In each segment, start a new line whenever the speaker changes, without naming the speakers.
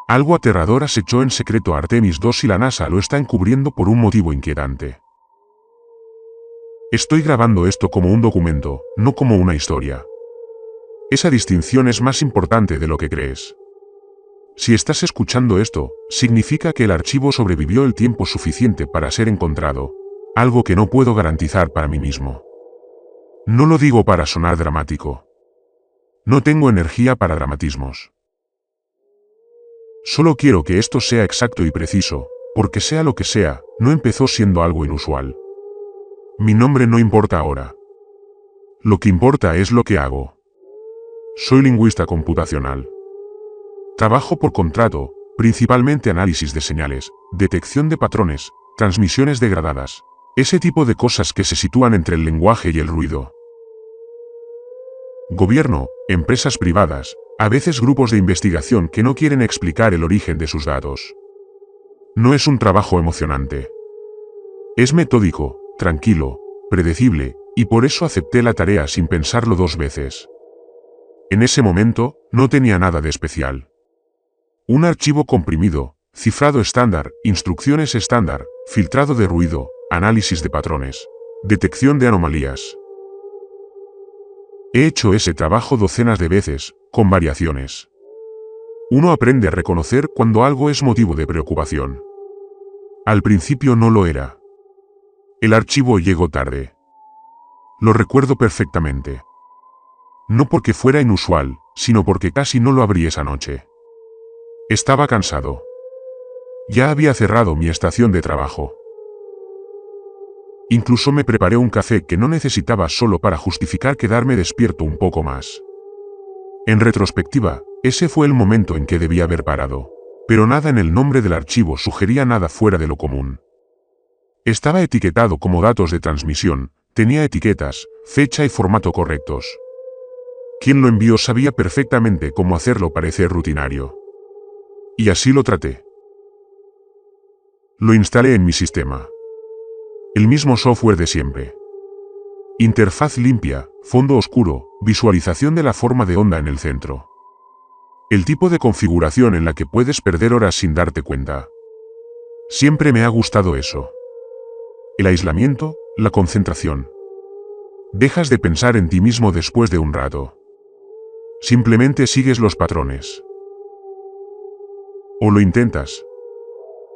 Algo aterrador acechó en secreto a Artemis II y la NASA lo está encubriendo por un motivo inquietante. Estoy grabando esto como un documento, no como una historia. Esa distinción es más importante de lo que crees. Si estás escuchando esto, significa que el archivo sobrevivió el tiempo suficiente para ser encontrado, algo que no puedo garantizar para mí mismo. No lo digo para sonar dramático. No tengo energía para dramatismos. Solo quiero que esto sea exacto y preciso, porque sea lo que sea, no empezó siendo algo inusual. Mi nombre no importa ahora. Lo que importa es lo que hago. Soy lingüista computacional. Trabajo por contrato, principalmente análisis de señales, detección de patrones, transmisiones degradadas, ese tipo de cosas que se sitúan entre el lenguaje y el ruido. Gobierno, empresas privadas, a veces grupos de investigación que no quieren explicar el origen de sus datos. No es un trabajo emocionante. Es metódico, tranquilo, predecible, y por eso acepté la tarea sin pensarlo dos veces. En ese momento, no tenía nada de especial. Un archivo comprimido, cifrado estándar, instrucciones estándar, filtrado de ruido, análisis de patrones, detección de anomalías. He hecho ese trabajo docenas de veces, con variaciones. Uno aprende a reconocer cuando algo es motivo de preocupación. Al principio no lo era. El archivo llegó tarde. Lo recuerdo perfectamente. No porque fuera inusual, sino porque casi no lo abrí esa noche. Estaba cansado. Ya había cerrado mi estación de trabajo. Incluso me preparé un café que no necesitaba solo para justificar quedarme despierto un poco más. En retrospectiva, ese fue el momento en que debía haber parado, pero nada en el nombre del archivo sugería nada fuera de lo común. Estaba etiquetado como datos de transmisión, tenía etiquetas, fecha y formato correctos. Quien lo envió sabía perfectamente cómo hacerlo parecer rutinario. Y así lo traté. Lo instalé en mi sistema. El mismo software de siempre. Interfaz limpia, fondo oscuro, visualización de la forma de onda en el centro. El tipo de configuración en la que puedes perder horas sin darte cuenta. Siempre me ha gustado eso. El aislamiento, la concentración. Dejas de pensar en ti mismo después de un rato. Simplemente sigues los patrones. O lo intentas.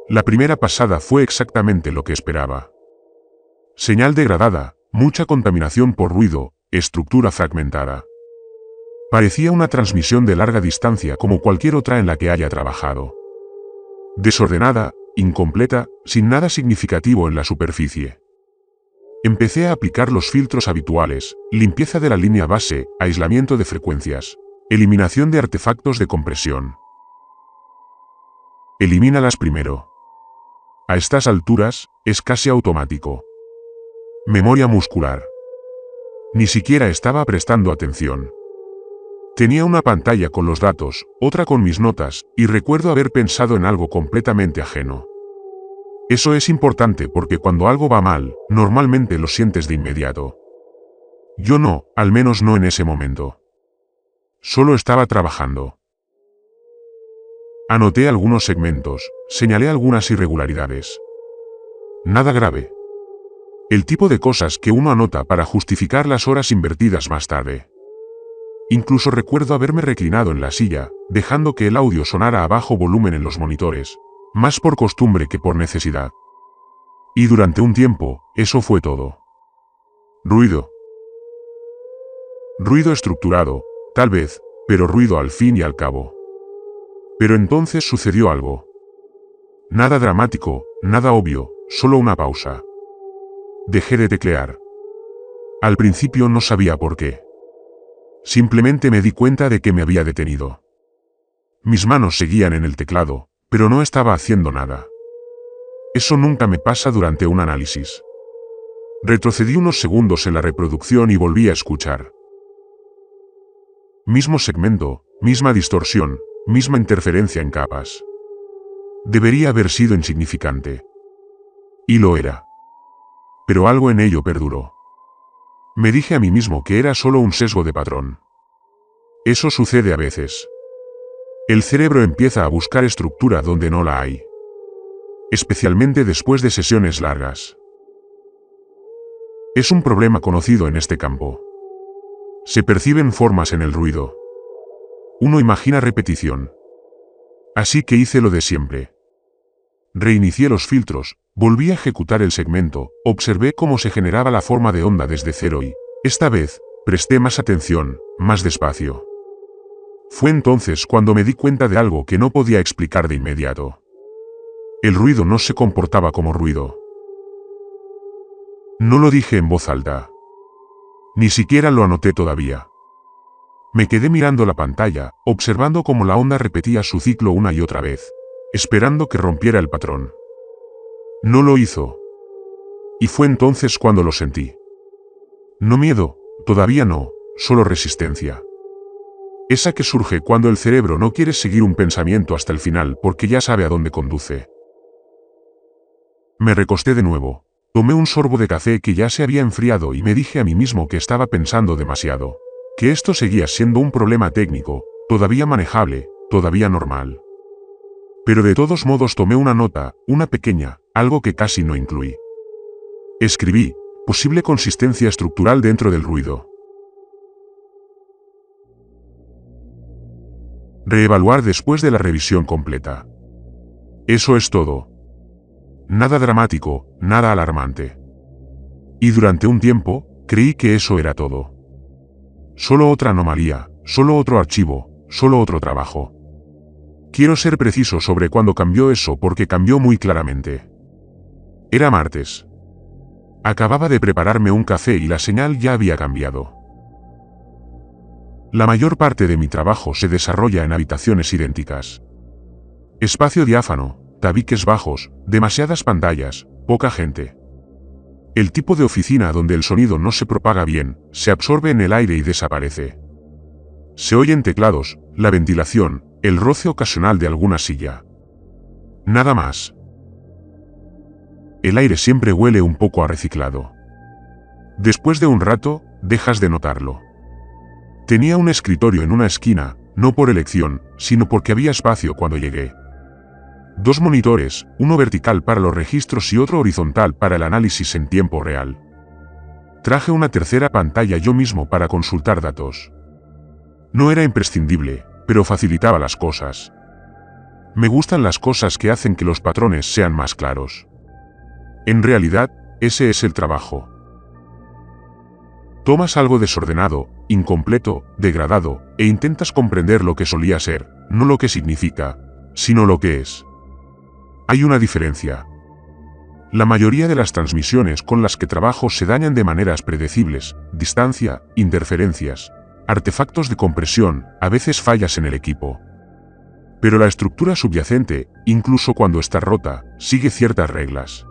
La primera pasada fue exactamente lo que esperaba. Señal degradada, mucha contaminación por ruido, estructura fragmentada. Parecía una transmisión de larga distancia como cualquier otra en la que haya trabajado. Desordenada, incompleta, sin nada significativo en la superficie. Empecé a aplicar los filtros habituales, limpieza de la línea base, aislamiento de frecuencias, eliminación de artefactos de compresión. Elimínalas primero. A estas alturas, es casi automático. Memoria muscular. Ni siquiera estaba prestando atención. Tenía una pantalla con los datos, otra con mis notas, y recuerdo haber pensado en algo completamente ajeno. Eso es importante porque cuando algo va mal, normalmente lo sientes de inmediato. Yo no, al menos no en ese momento. Solo estaba trabajando. Anoté algunos segmentos, señalé algunas irregularidades. Nada grave. El tipo de cosas que uno anota para justificar las horas invertidas más tarde. Incluso recuerdo haberme reclinado en la silla, dejando que el audio sonara a bajo volumen en los monitores, más por costumbre que por necesidad. Y durante un tiempo, eso fue todo. Ruido. Ruido estructurado, tal vez, pero ruido al fin y al cabo. Pero entonces sucedió algo. Nada dramático, nada obvio, solo una pausa. Dejé de teclear. Al principio no sabía por qué. Simplemente me di cuenta de que me había detenido. Mis manos seguían en el teclado, pero no estaba haciendo nada. Eso nunca me pasa durante un análisis. Retrocedí unos segundos en la reproducción y volví a escuchar. Mismo segmento, misma distorsión, misma interferencia en capas. Debería haber sido insignificante. Y lo era. Pero algo en ello perduró. Me dije a mí mismo que era solo un sesgo de patrón. Eso sucede a veces. El cerebro empieza a buscar estructura donde no la hay, especialmente después de sesiones largas. Es un problema conocido en este campo. Se perciben formas en el ruido. Uno imagina repetición. Así que hice lo de siempre. Reinicié los filtros, volví a ejecutar el segmento, observé cómo se generaba la forma de onda desde cero y, esta vez, presté más atención, más despacio. Fue entonces cuando me di cuenta de algo que no podía explicar de inmediato. El ruido no se comportaba como ruido. No lo dije en voz alta. Ni siquiera lo anoté todavía. Me quedé mirando la pantalla, observando cómo la onda repetía su ciclo una y otra vez, esperando que rompiera el patrón. No lo hizo. Y fue entonces cuando lo sentí. No miedo, todavía no, solo resistencia. Esa que surge cuando el cerebro no quiere seguir un pensamiento hasta el final porque ya sabe a dónde conduce. Me recosté de nuevo, tomé un sorbo de café que ya se había enfriado y me dije a mí mismo que estaba pensando demasiado, que esto seguía siendo un problema técnico, todavía manejable, todavía normal. Pero de todos modos tomé una nota, una pequeña, algo que casi no incluí. Escribí, posible consistencia estructural dentro del ruido. Reevaluar después de la revisión completa. Eso es todo. Nada dramático, nada alarmante. Y durante un tiempo, creí que eso era todo. Solo otra anomalía, solo otro archivo, solo otro trabajo. Quiero ser preciso sobre cuándo cambió eso porque cambió muy claramente. Era martes. Acababa de prepararme un café y la señal ya había cambiado. La mayor parte de mi trabajo se desarrolla en habitaciones idénticas. Espacio diáfano, tabiques bajos, demasiadas pantallas, poca gente. El tipo de oficina donde el sonido no se propaga bien, se absorbe en el aire y desaparece. Se oyen teclados, la ventilación, el roce ocasional de alguna silla. Nada más. El aire siempre huele un poco a reciclado. Después de un rato, dejas de notarlo. Tenía un escritorio en una esquina, no por elección, sino porque había espacio cuando llegué. 2 monitores, uno vertical para los registros y otro horizontal para el análisis en tiempo real. Traje una tercera pantalla yo mismo para consultar datos. No era imprescindible, pero facilitaba las cosas. Me gustan las cosas que hacen que los patrones sean más claros. En realidad, ese es el trabajo. Tomas algo desordenado, incompleto, degradado, e intentas comprender lo que solía ser, no lo que significa, sino lo que es. Hay una diferencia. La mayoría de las transmisiones con las que trabajo se dañan de maneras predecibles, distancia, interferencias, artefactos de compresión, a veces fallas en el equipo. Pero la estructura subyacente, incluso cuando está rota, sigue ciertas reglas.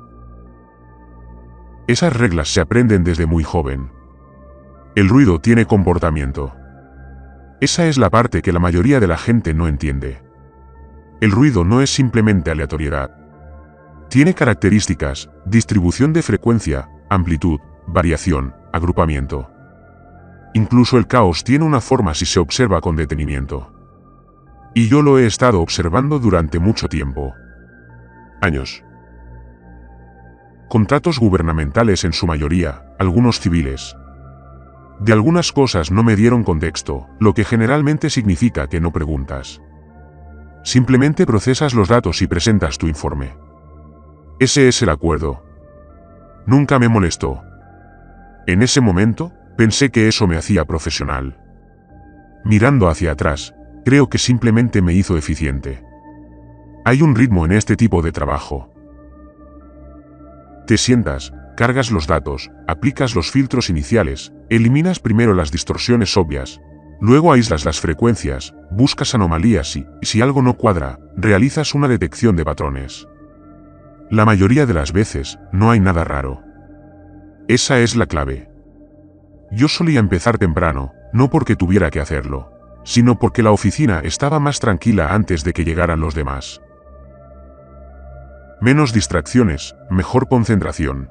Esas reglas se aprenden desde muy joven. El ruido tiene comportamiento. Esa es la parte que la mayoría de la gente no entiende. El ruido no es simplemente aleatoriedad. Tiene características, distribución de frecuencia, amplitud, variación, agrupamiento. Incluso el caos tiene una forma si se observa con detenimiento. Y yo lo he estado observando durante mucho tiempo. Años. Contratos gubernamentales en su mayoría, algunos civiles. De algunas cosas no me dieron contexto, lo que generalmente significa que no preguntas. Simplemente procesas los datos y presentas tu informe. Ese es el acuerdo. Nunca me molestó. En ese momento, pensé que eso me hacía profesional. Mirando hacia atrás, creo que simplemente me hizo eficiente. Hay un ritmo en este tipo de trabajo. Te sientas, cargas los datos, aplicas los filtros iniciales, eliminas primero las distorsiones obvias, luego aíslas las frecuencias, buscas anomalías y, si algo no cuadra, realizas una detección de patrones. La mayoría de las veces, no hay nada raro. Esa es la clave. Yo solía empezar temprano, no porque tuviera que hacerlo, sino porque la oficina estaba más tranquila antes de que llegaran los demás. Menos distracciones, mejor concentración.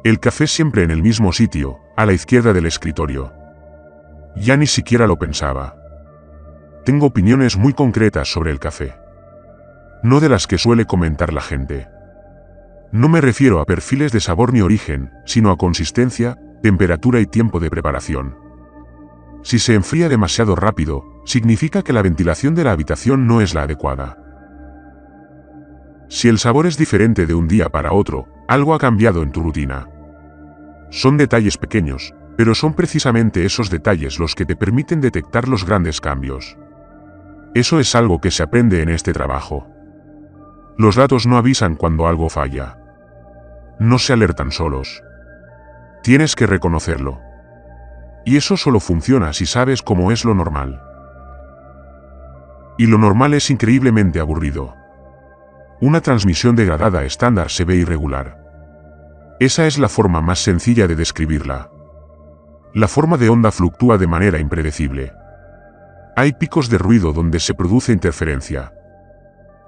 El café siempre en el mismo sitio, a la izquierda del escritorio. Ya ni siquiera lo pensaba. tengo opiniones muy concretas sobre el café. No de las que suele comentar la gente. No me refiero a perfiles de sabor ni origen, sino a consistencia, temperatura y tiempo de preparación. Si se enfría demasiado rápido, significa que la ventilación de la habitación no es la adecuada. Si el sabor es diferente de un día para otro, algo ha cambiado en tu rutina. Son detalles pequeños, pero son precisamente esos detalles los que te permiten detectar los grandes cambios. Eso es algo que se aprende en este trabajo. Los datos no avisan cuando algo falla. No se alertan solos. Tienes que reconocerlo. Y eso solo funciona si sabes cómo es lo normal. Y lo normal es increíblemente aburrido. Una transmisión degradada estándar se ve irregular. Esa es la forma más sencilla de describirla. La forma de onda fluctúa de manera impredecible. Hay picos de ruido donde se produce interferencia.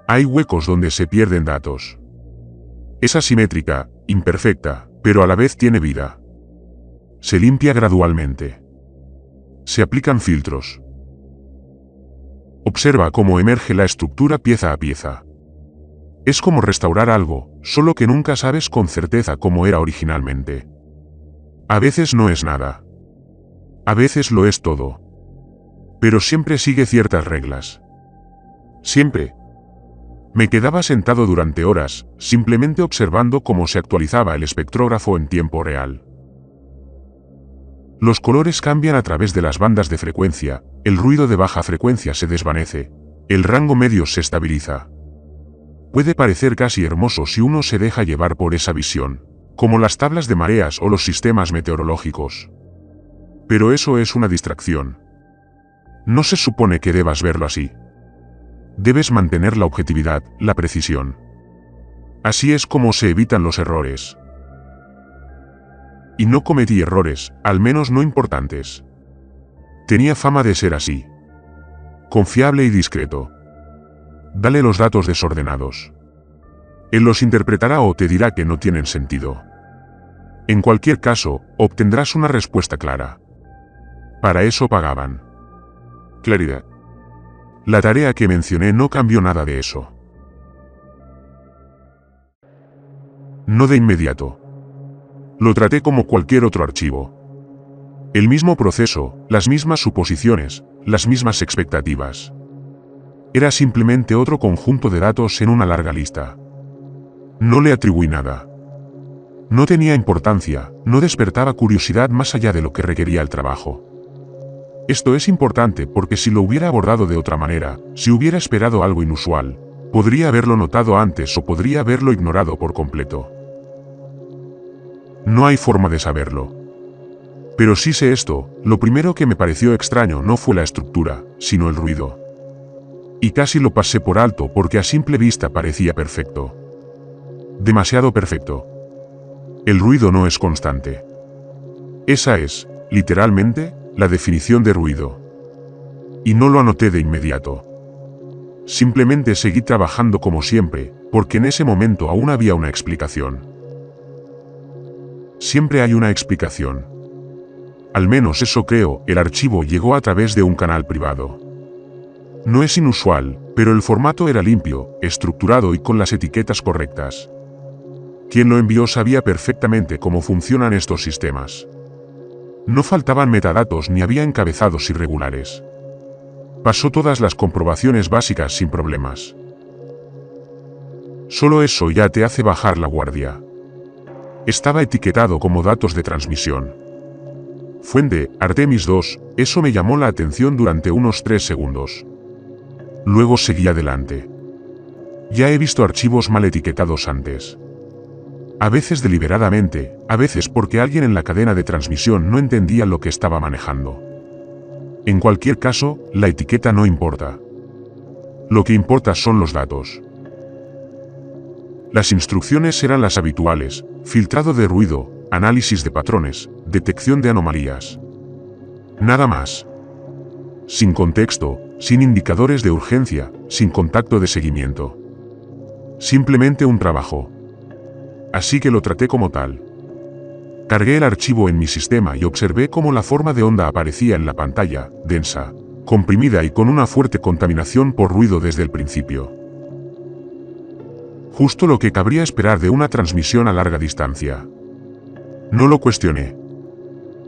Hay huecos donde se pierden datos. Es asimétrica, imperfecta, pero a la vez tiene vida. Se limpia gradualmente. Se aplican filtros. Observa cómo emerge la estructura pieza a pieza. Es como restaurar algo, solo que nunca sabes con certeza cómo era originalmente. A veces no es nada. A veces lo es todo. Pero siempre sigue ciertas reglas. Siempre. Me quedaba sentado durante horas, simplemente observando cómo se actualizaba el espectrógrafo en tiempo real. Los colores cambian a través de las bandas de frecuencia, el ruido de baja frecuencia se desvanece, el rango medio se estabiliza. Puede parecer casi hermoso si uno se deja llevar por esa visión, como las tablas de mareas o los sistemas meteorológicos. Pero eso es una distracción. No se supone que debas verlo así. Debes mantener la objetividad, la precisión. Así es como se evitan los errores. Y no cometí errores, al menos no importantes. Tenía fama de ser así. Confiable y discreto. Dale los datos desordenados. Él los interpretará o te dirá que no tienen sentido. En cualquier caso, obtendrás una respuesta clara. Para eso pagaban. Claridad. La tarea que mencioné no cambió nada de eso. No de inmediato. Lo traté como cualquier otro archivo. El mismo proceso, las mismas suposiciones, las mismas expectativas. Era simplemente otro conjunto de datos en una larga lista. No le atribuí nada. No tenía importancia, no despertaba curiosidad más allá de lo que requería el trabajo. Esto es importante porque si lo hubiera abordado de otra manera, si hubiera esperado algo inusual, podría haberlo notado antes o podría haberlo ignorado por completo. No hay forma de saberlo. Pero sí sé esto, lo primero que me pareció extraño no fue la estructura, sino el ruido. Y casi lo pasé por alto porque a simple vista parecía perfecto. Demasiado perfecto. El ruido no es constante. Esa es, literalmente, la definición de ruido. Y no lo anoté de inmediato. Simplemente seguí trabajando como siempre, porque en ese momento aún había una explicación. Siempre hay una explicación. Al menos eso creo, el archivo llegó a través de un canal privado. No es inusual, pero el formato era limpio, estructurado y con las etiquetas correctas. Quien lo envió sabía perfectamente cómo funcionan estos sistemas. No faltaban metadatos ni había encabezados irregulares. Pasó todas las comprobaciones básicas sin problemas. Solo eso ya te hace bajar la guardia. Estaba etiquetado como datos de transmisión. Fuente, Artemis 2, eso me llamó la atención durante unos 3 segundos. Luego seguí adelante. Ya he visto archivos mal etiquetados antes. A veces deliberadamente, a veces porque alguien en la cadena de transmisión no entendía lo que estaba manejando. En cualquier caso, la etiqueta no importa. Lo que importa son los datos. Las instrucciones eran las habituales: filtrado de ruido, análisis de patrones, detección de anomalías. Nada más. Sin contexto, sin indicadores de urgencia, sin contacto de seguimiento. Simplemente un trabajo. Así que lo traté como tal. Cargué el archivo en mi sistema y observé cómo la forma de onda aparecía en la pantalla, densa, comprimida y con una fuerte contaminación por ruido desde el principio. Justo lo que cabría esperar de una transmisión a larga distancia. No lo cuestioné.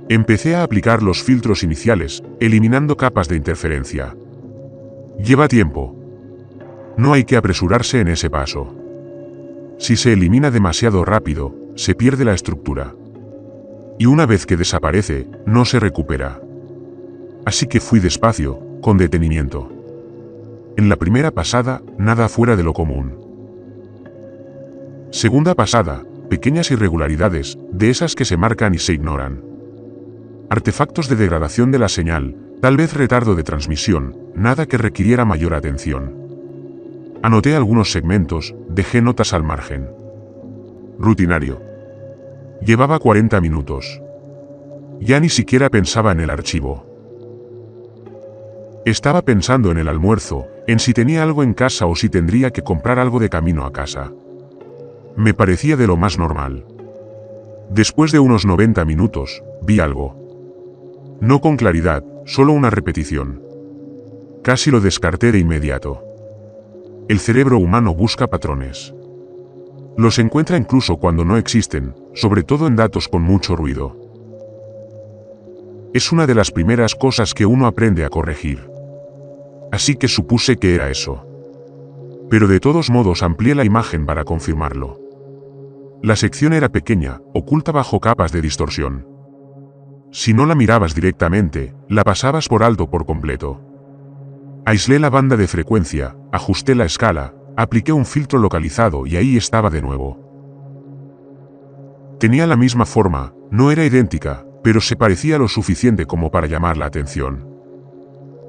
Empecé a aplicar los filtros iniciales, eliminando capas de interferencia. Lleva tiempo. No hay que apresurarse en ese paso. Si se elimina demasiado rápido, se pierde la estructura. Y una vez que desaparece, no se recupera. Así que fui despacio, con detenimiento. En la primera pasada, nada fuera de lo común. Segunda pasada, pequeñas irregularidades, de esas que se marcan y se ignoran. Artefactos de degradación de la señal, tal vez retardo de transmisión, nada que requiriera mayor atención. Anoté algunos segmentos, dejé notas al margen. Rutinario. Llevaba 40 minutos. Ya ni siquiera pensaba en el archivo. Estaba pensando en el almuerzo, en si tenía algo en casa o si tendría que comprar algo de camino a casa. Me parecía de lo más normal. Después de unos 90 minutos, vi algo. No con claridad, solo una repetición. Casi lo descarté de inmediato. El cerebro humano busca patrones. Los encuentra incluso cuando no existen, sobre todo en datos con mucho ruido. Es una de las primeras cosas que uno aprende a corregir. Así que supuse que era eso. Pero de todos modos amplié la imagen para confirmarlo. La sección era pequeña, oculta bajo capas de distorsión. Si no la mirabas directamente, la pasabas por alto por completo. Aislé la banda de frecuencia, ajusté la escala, apliqué un filtro localizado y ahí estaba de nuevo. Tenía la misma forma, no era idéntica, pero se parecía lo suficiente como para llamar la atención.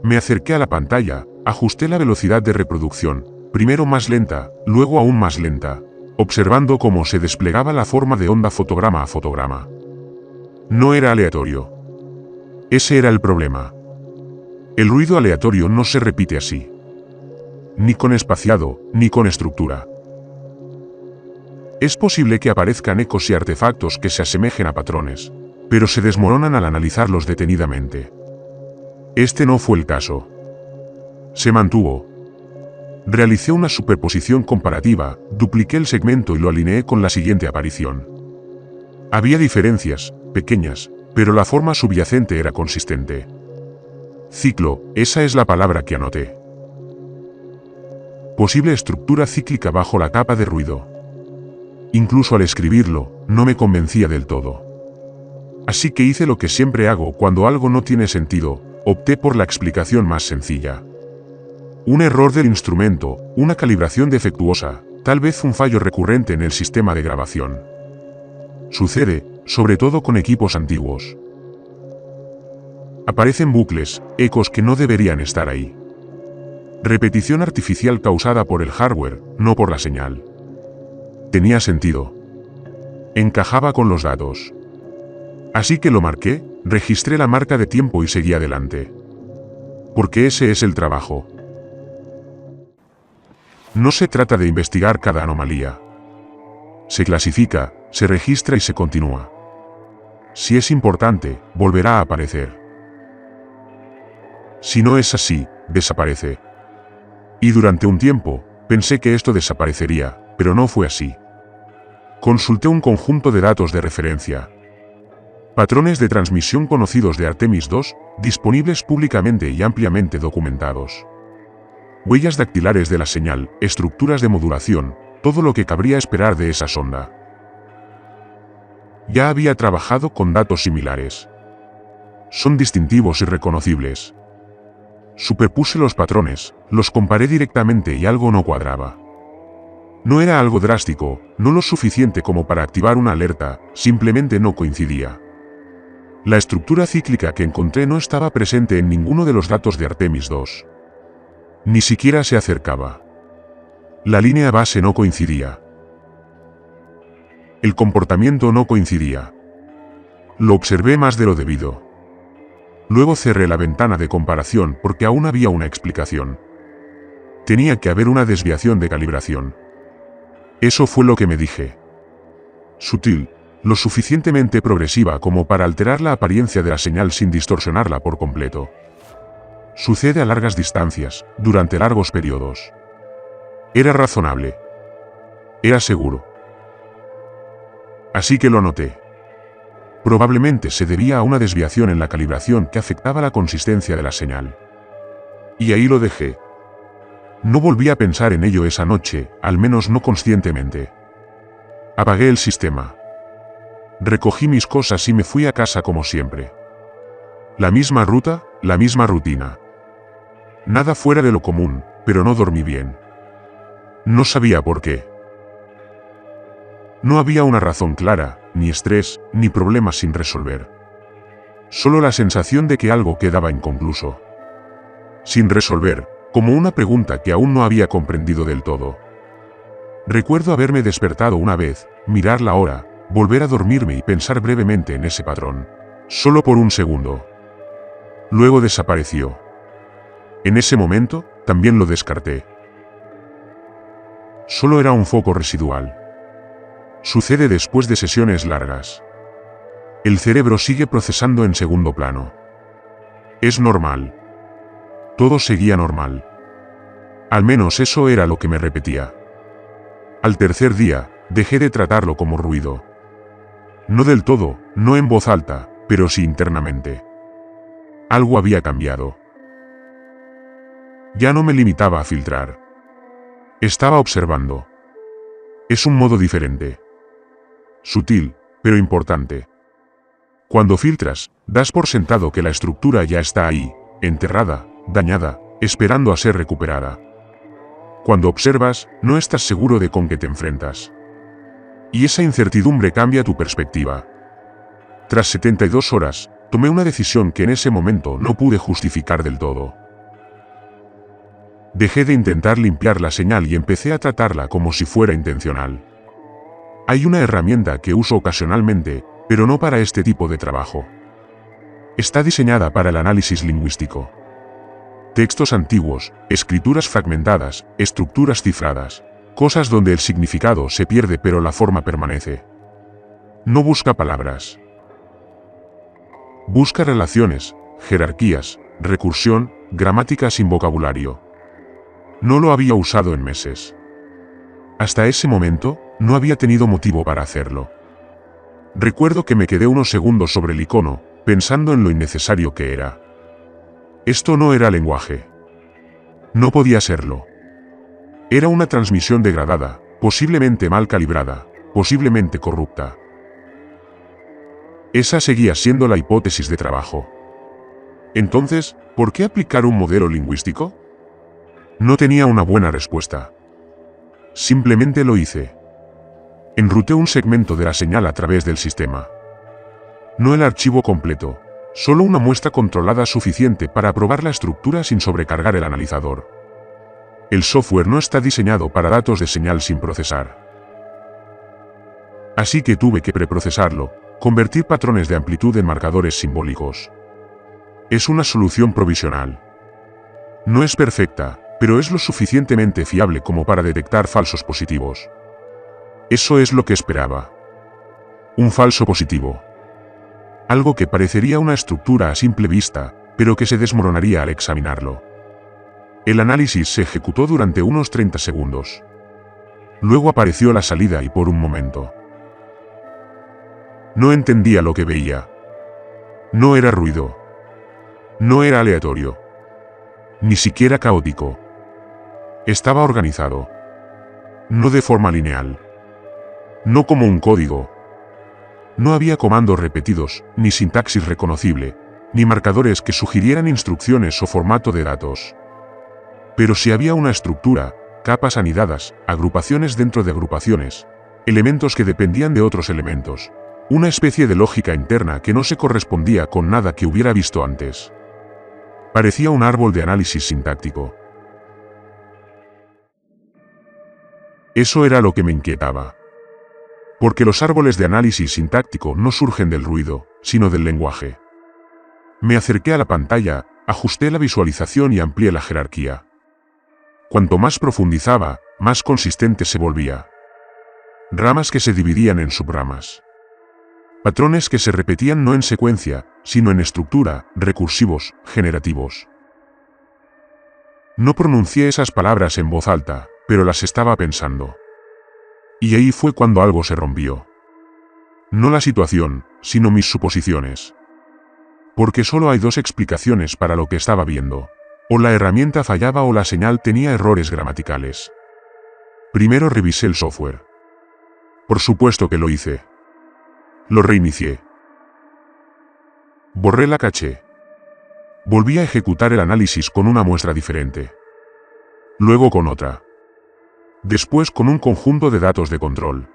Me acerqué a la pantalla, ajusté la velocidad de reproducción, primero más lenta, luego aún más lenta, observando cómo se desplegaba la forma de onda fotograma a fotograma. No era aleatorio. Ese era el problema. El ruido aleatorio no se repite así. Ni con espaciado, ni con estructura. Es posible que aparezcan ecos y artefactos que se asemejen a patrones, pero se desmoronan al analizarlos detenidamente. Este no fue el caso. Se mantuvo. Realicé una superposición comparativa, dupliqué el segmento y lo alineé con la siguiente aparición. Había diferencias, pequeñas, pero la forma subyacente era consistente. Ciclo, esa es la palabra que anoté. Posible estructura cíclica bajo la capa de ruido. Incluso al escribirlo, no me convencía del todo. Así que hice lo que siempre hago cuando algo no tiene sentido, opté por la explicación más sencilla. Un error del instrumento, una calibración defectuosa, tal vez un fallo recurrente en el sistema de grabación. Sucede, sobre todo con equipos antiguos. Aparecen bucles, ecos que no deberían estar ahí. Repetición artificial causada por el hardware, no por la señal. Tenía sentido. Encajaba con los datos. Así que lo marqué, registré la marca de tiempo y seguí adelante. Porque ese es el trabajo. No se trata de investigar cada anomalía. Se clasifica, se registra y se continúa. Si es importante, volverá a aparecer. Si no es así, desaparece. Y durante un tiempo, pensé que esto desaparecería, pero no fue así. Consulté un conjunto de datos de referencia. Patrones de transmisión conocidos de Artemis II, disponibles públicamente y ampliamente documentados. Huellas dactilares de la señal, estructuras de modulación, todo lo que cabría esperar de esa sonda. Ya había trabajado con datos similares. Son distintivos y reconocibles. Superpuse los patrones, los comparé directamente y algo no cuadraba. No era algo drástico, no lo suficiente como para activar una alerta, simplemente no coincidía. La estructura cíclica que encontré no estaba presente en ninguno de los datos de Artemis II. Ni siquiera se acercaba. La línea base no coincidía. El comportamiento no coincidía. Lo observé más de lo debido. Luego cerré la ventana de comparación porque aún había una explicación. Tenía que haber una desviación de calibración. Eso fue lo que me dije. Sutil, lo suficientemente progresiva como para alterar la apariencia de la señal sin distorsionarla por completo. Sucede a largas distancias, durante largos periodos. Era razonable. Era seguro. Así que lo anoté. Probablemente se debía a una desviación en la calibración que afectaba la consistencia de la señal. Y ahí lo dejé. No volví a pensar en ello esa noche, al menos no conscientemente. Apagué el sistema. Recogí mis cosas y me fui a casa como siempre. La misma ruta, la misma rutina. Nada fuera de lo común, pero no dormí bien. No sabía por qué. No había una razón clara, ni estrés, ni problemas sin resolver. Solo la sensación de que algo quedaba inconcluso. Sin resolver, como una pregunta que aún no había comprendido del todo. Recuerdo haberme despertado una vez, mirar la hora, volver a dormirme y pensar brevemente en ese patrón. Solo por un segundo. Luego desapareció. En ese momento, también lo descarté. Solo era un foco residual. Sucede después de sesiones largas. El cerebro sigue procesando en segundo plano. Es normal. Todo seguía normal. Al menos eso era lo que me repetía. Al tercer día, dejé de tratarlo como ruido. No del todo, no en voz alta, pero sí internamente. Algo había cambiado. Ya no me limitaba a filtrar. Estaba observando. Es un modo diferente. Sutil, pero importante. Cuando filtras, das por sentado que la estructura ya está ahí, enterrada, dañada, esperando a ser recuperada. Cuando observas, no estás seguro de con qué te enfrentas. Y esa incertidumbre cambia tu perspectiva. Tras 72 horas, tomé una decisión que en ese momento no pude justificar del todo. Dejé de intentar limpiar la señal y empecé a tratarla como si fuera intencional. Hay una herramienta que uso ocasionalmente, pero no para este tipo de trabajo. Está diseñada para el análisis lingüístico. Textos antiguos, escrituras fragmentadas, estructuras cifradas, cosas donde el significado se pierde pero la forma permanece. No busca palabras. Busca relaciones, jerarquías, recursión, gramática sin vocabulario. No lo había usado en meses. Hasta ese momento, no había tenido motivo para hacerlo. Recuerdo que me quedé unos segundos sobre el icono, pensando en lo innecesario que era. Esto no era lenguaje. No podía serlo. Era una transmisión degradada, posiblemente mal calibrada, posiblemente corrupta. Esa seguía siendo la hipótesis de trabajo. Entonces, ¿por qué aplicar un modelo lingüístico? No tenía una buena respuesta. Simplemente lo hice. Enruté un segmento de la señal a través del sistema. No el archivo completo, solo una muestra controlada suficiente para probar la estructura sin sobrecargar el analizador. El software no está diseñado para datos de señal sin procesar. Así que tuve que preprocesarlo, convertir patrones de amplitud en marcadores simbólicos. Es una solución provisional. No es perfecta, pero es lo suficientemente fiable como para detectar falsos positivos. Eso es lo que esperaba. Un falso positivo. Algo que parecería una estructura a simple vista, pero que se desmoronaría al examinarlo. El análisis se ejecutó durante unos 30 segundos. Luego apareció la salida y por un momento. No entendía lo que veía. No era ruido. No era aleatorio. Ni siquiera caótico. Estaba organizado. No de forma lineal. No como un código. No había comandos repetidos, ni sintaxis reconocible, ni marcadores que sugirieran instrucciones o formato de datos. Pero sí había una estructura, capas anidadas, agrupaciones dentro de agrupaciones, elementos que dependían de otros elementos, una especie de lógica interna que no se correspondía con nada que hubiera visto antes. Parecía un árbol de análisis sintáctico. Eso era lo que me inquietaba. Porque los árboles de análisis sintáctico no surgen del ruido, sino del lenguaje. Me acerqué a la pantalla, ajusté la visualización y amplié la jerarquía. Cuanto más profundizaba, más consistente se volvía. Ramas que se dividían en subramas. Patrones que se repetían no en secuencia, sino en estructura, recursivos, generativos. No pronuncié esas palabras en voz alta, pero las estaba pensando. Y ahí fue cuando algo se rompió. No la situación, sino mis suposiciones. Porque solo hay dos explicaciones para lo que estaba viendo. O la herramienta fallaba o la señal tenía errores gramaticales. Primero revisé el software. Por supuesto que lo hice. Lo reinicié. Borré la caché. Volví a ejecutar el análisis con una muestra diferente. Luego con otra. Después con un conjunto de datos de control.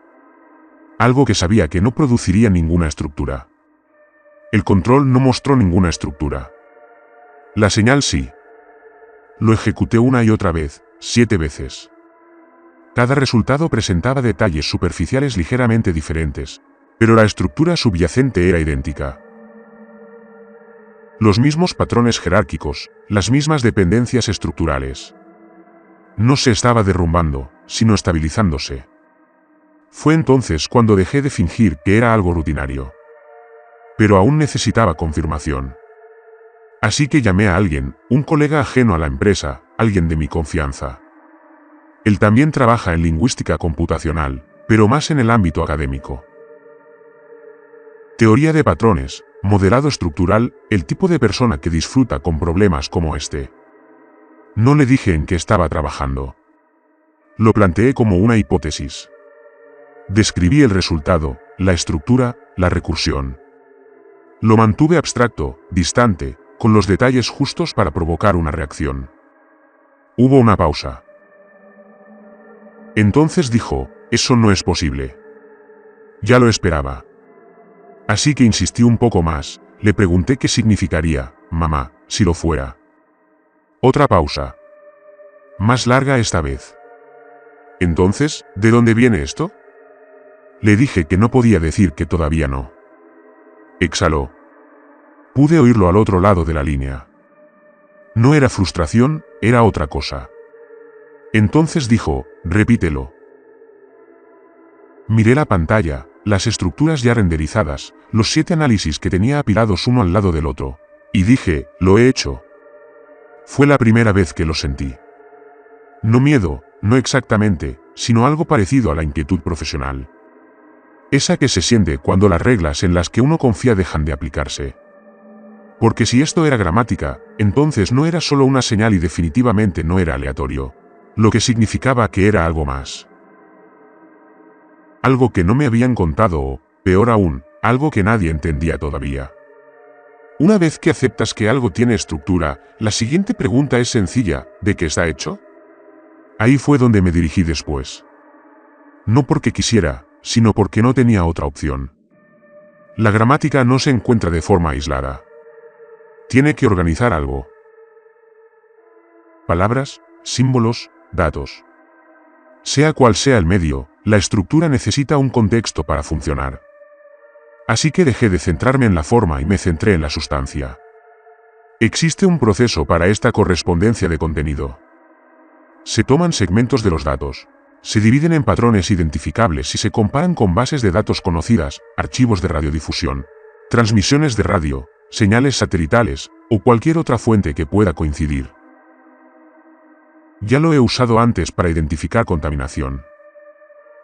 Algo que sabía que no produciría ninguna estructura. El control no mostró ninguna estructura. La señal sí. Lo ejecuté una y otra vez, 7 veces. Cada resultado presentaba detalles superficiales ligeramente diferentes, pero la estructura subyacente era idéntica. Los mismos patrones jerárquicos, las mismas dependencias estructurales. No se estaba derrumbando, sino estabilizándose. Fue entonces cuando dejé de fingir que era algo rutinario. Pero aún necesitaba confirmación. Así que llamé a alguien, un colega ajeno a la empresa, alguien de mi confianza. Él también trabaja en lingüística computacional, pero más en el ámbito académico. Teoría de patrones, modelado estructural, el tipo de persona que disfruta con problemas como este. No le dije en qué estaba trabajando. Lo planteé como una hipótesis. Describí el resultado, la estructura, la recursión. Lo mantuve abstracto, distante, con los detalles justos para provocar una reacción. Hubo una pausa. Entonces dijo, eso no es posible. Ya lo esperaba. Así que insistí un poco más, le pregunté qué significaría, mamá, si lo fuera. Otra pausa. Más larga esta vez. Entonces, ¿de dónde viene esto? Le dije que no podía decir que todavía no. Exhaló. Pude oírlo al otro lado de la línea. No era frustración, era otra cosa. Entonces dijo, repítelo. Miré la pantalla, las estructuras ya renderizadas, los 7 análisis que tenía apilados uno al lado del otro, y dije, lo he hecho. Fue la primera vez que lo sentí. No miedo, no exactamente, sino algo parecido a la inquietud profesional. Esa que se siente cuando las reglas en las que uno confía dejan de aplicarse. Porque si esto era gramática, entonces no era solo una señal y definitivamente no era aleatorio, lo que significaba que era algo más. Algo que no me habían contado o, peor aún, algo que nadie entendía todavía. Una vez que aceptas que algo tiene estructura, la siguiente pregunta es sencilla, ¿de qué está hecho? Ahí fue donde me dirigí después. No porque quisiera, sino porque no tenía otra opción. La gramática no se encuentra de forma aislada. Tiene que organizar algo. Palabras, símbolos, datos. Sea cual sea el medio, la estructura necesita un contexto para funcionar. Así que dejé de centrarme en la forma y me centré en la sustancia. Existe un proceso para esta correspondencia de contenido. Se toman segmentos de los datos, se dividen en patrones identificables y se comparan con bases de datos conocidas, archivos de radiodifusión, transmisiones de radio, señales satelitales, o cualquier otra fuente que pueda coincidir. Ya lo he usado antes para identificar contaminación.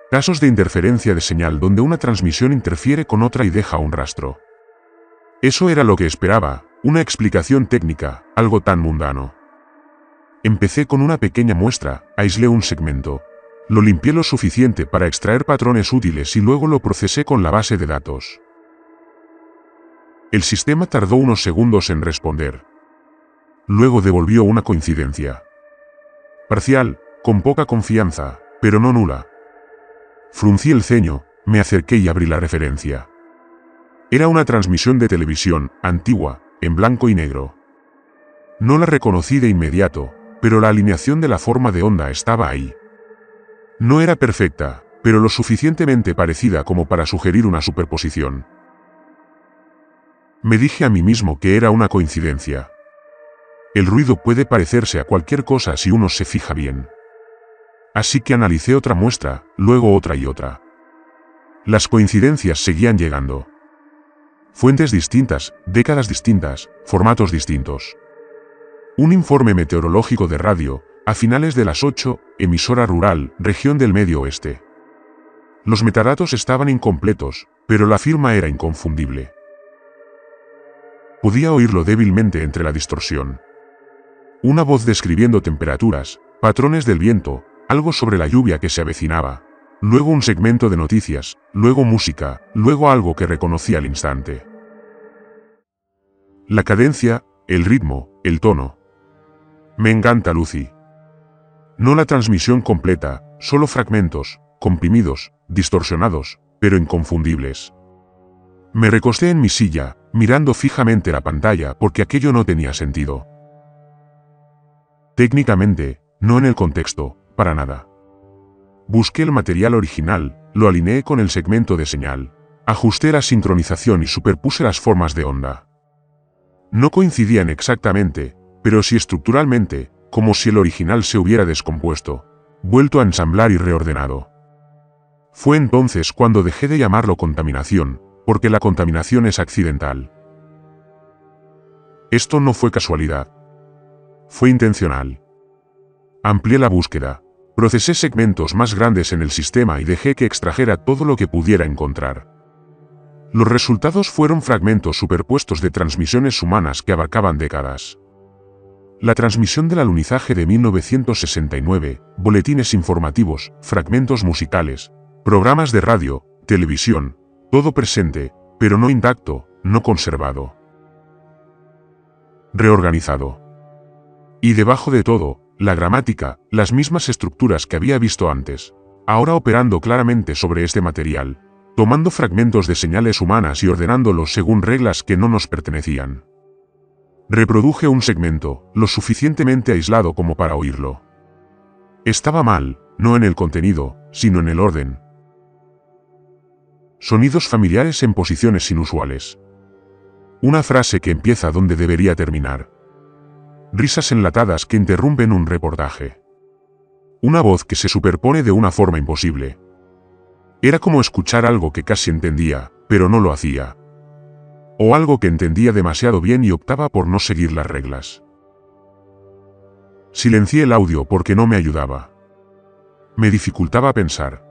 Casos de interferencia de señal donde una transmisión interfiere con otra y deja un rastro. Eso era lo que esperaba, una explicación técnica, algo tan mundano. Empecé con una pequeña muestra, aislé un segmento. Lo limpié lo suficiente para extraer patrones útiles y luego lo procesé con la base de datos. El sistema tardó unos segundos en responder. Luego devolvió una coincidencia. Parcial, con poca confianza, pero no nula. Fruncí el ceño, me acerqué y abrí la referencia. Era una transmisión de televisión, antigua, en blanco y negro. No la reconocí de inmediato, pero la alineación de la forma de onda estaba ahí. No era perfecta, pero lo suficientemente parecida como para sugerir una superposición. Me dije a mí mismo que era una coincidencia. El ruido puede parecerse a cualquier cosa si uno se fija bien. Así que analicé otra muestra, luego otra y otra. Las coincidencias seguían llegando. Fuentes distintas, décadas distintas, formatos distintos. Un informe meteorológico de radio, a finales de las 8, emisora rural, región del Medio Oeste. Los metadatos estaban incompletos, pero la firma era inconfundible. Podía oírlo débilmente entre la distorsión. Una voz describiendo temperaturas, patrones del viento, algo sobre la lluvia que se avecinaba. Luego un segmento de noticias, luego música, luego algo que reconocí al instante. La cadencia, el ritmo, el tono. Me encanta Lucy. No la transmisión completa, solo fragmentos, comprimidos, distorsionados, pero inconfundibles. Me recosté en mi silla, mirando fijamente la pantalla porque aquello no tenía sentido. Técnicamente, no en el contexto, para nada. Busqué el material original, lo alineé con el segmento de señal, ajusté la sincronización y superpuse las formas de onda. No coincidían exactamente, pero sí estructuralmente, como si el original se hubiera descompuesto, vuelto a ensamblar y reordenado. Fue entonces cuando dejé de llamarlo contaminación, porque la contaminación es accidental. Esto no fue casualidad. Fue intencional. Amplié la búsqueda, procesé segmentos más grandes en el sistema y dejé que extrajera todo lo que pudiera encontrar. Los resultados fueron fragmentos superpuestos de transmisiones humanas que abarcaban décadas. La transmisión del alunizaje de 1969, boletines informativos, fragmentos musicales, programas de radio, televisión, todo presente, pero no intacto, no conservado. Reorganizado. Y debajo de todo, la gramática, las mismas estructuras que había visto antes, ahora operando claramente sobre este material, tomando fragmentos de señales humanas y ordenándolos según reglas que no nos pertenecían. Reproduje un segmento, lo suficientemente aislado como para oírlo. Estaba mal, no en el contenido, sino en el orden. Sonidos familiares en posiciones inusuales. Una frase que empieza donde debería terminar. Risas enlatadas que interrumpen un reportaje. Una voz que se superpone de una forma imposible. Era como escuchar algo que casi entendía, pero no lo hacía. O algo que entendía demasiado bien y optaba por no seguir las reglas. Silencié el audio porque no me ayudaba. Me dificultaba pensar.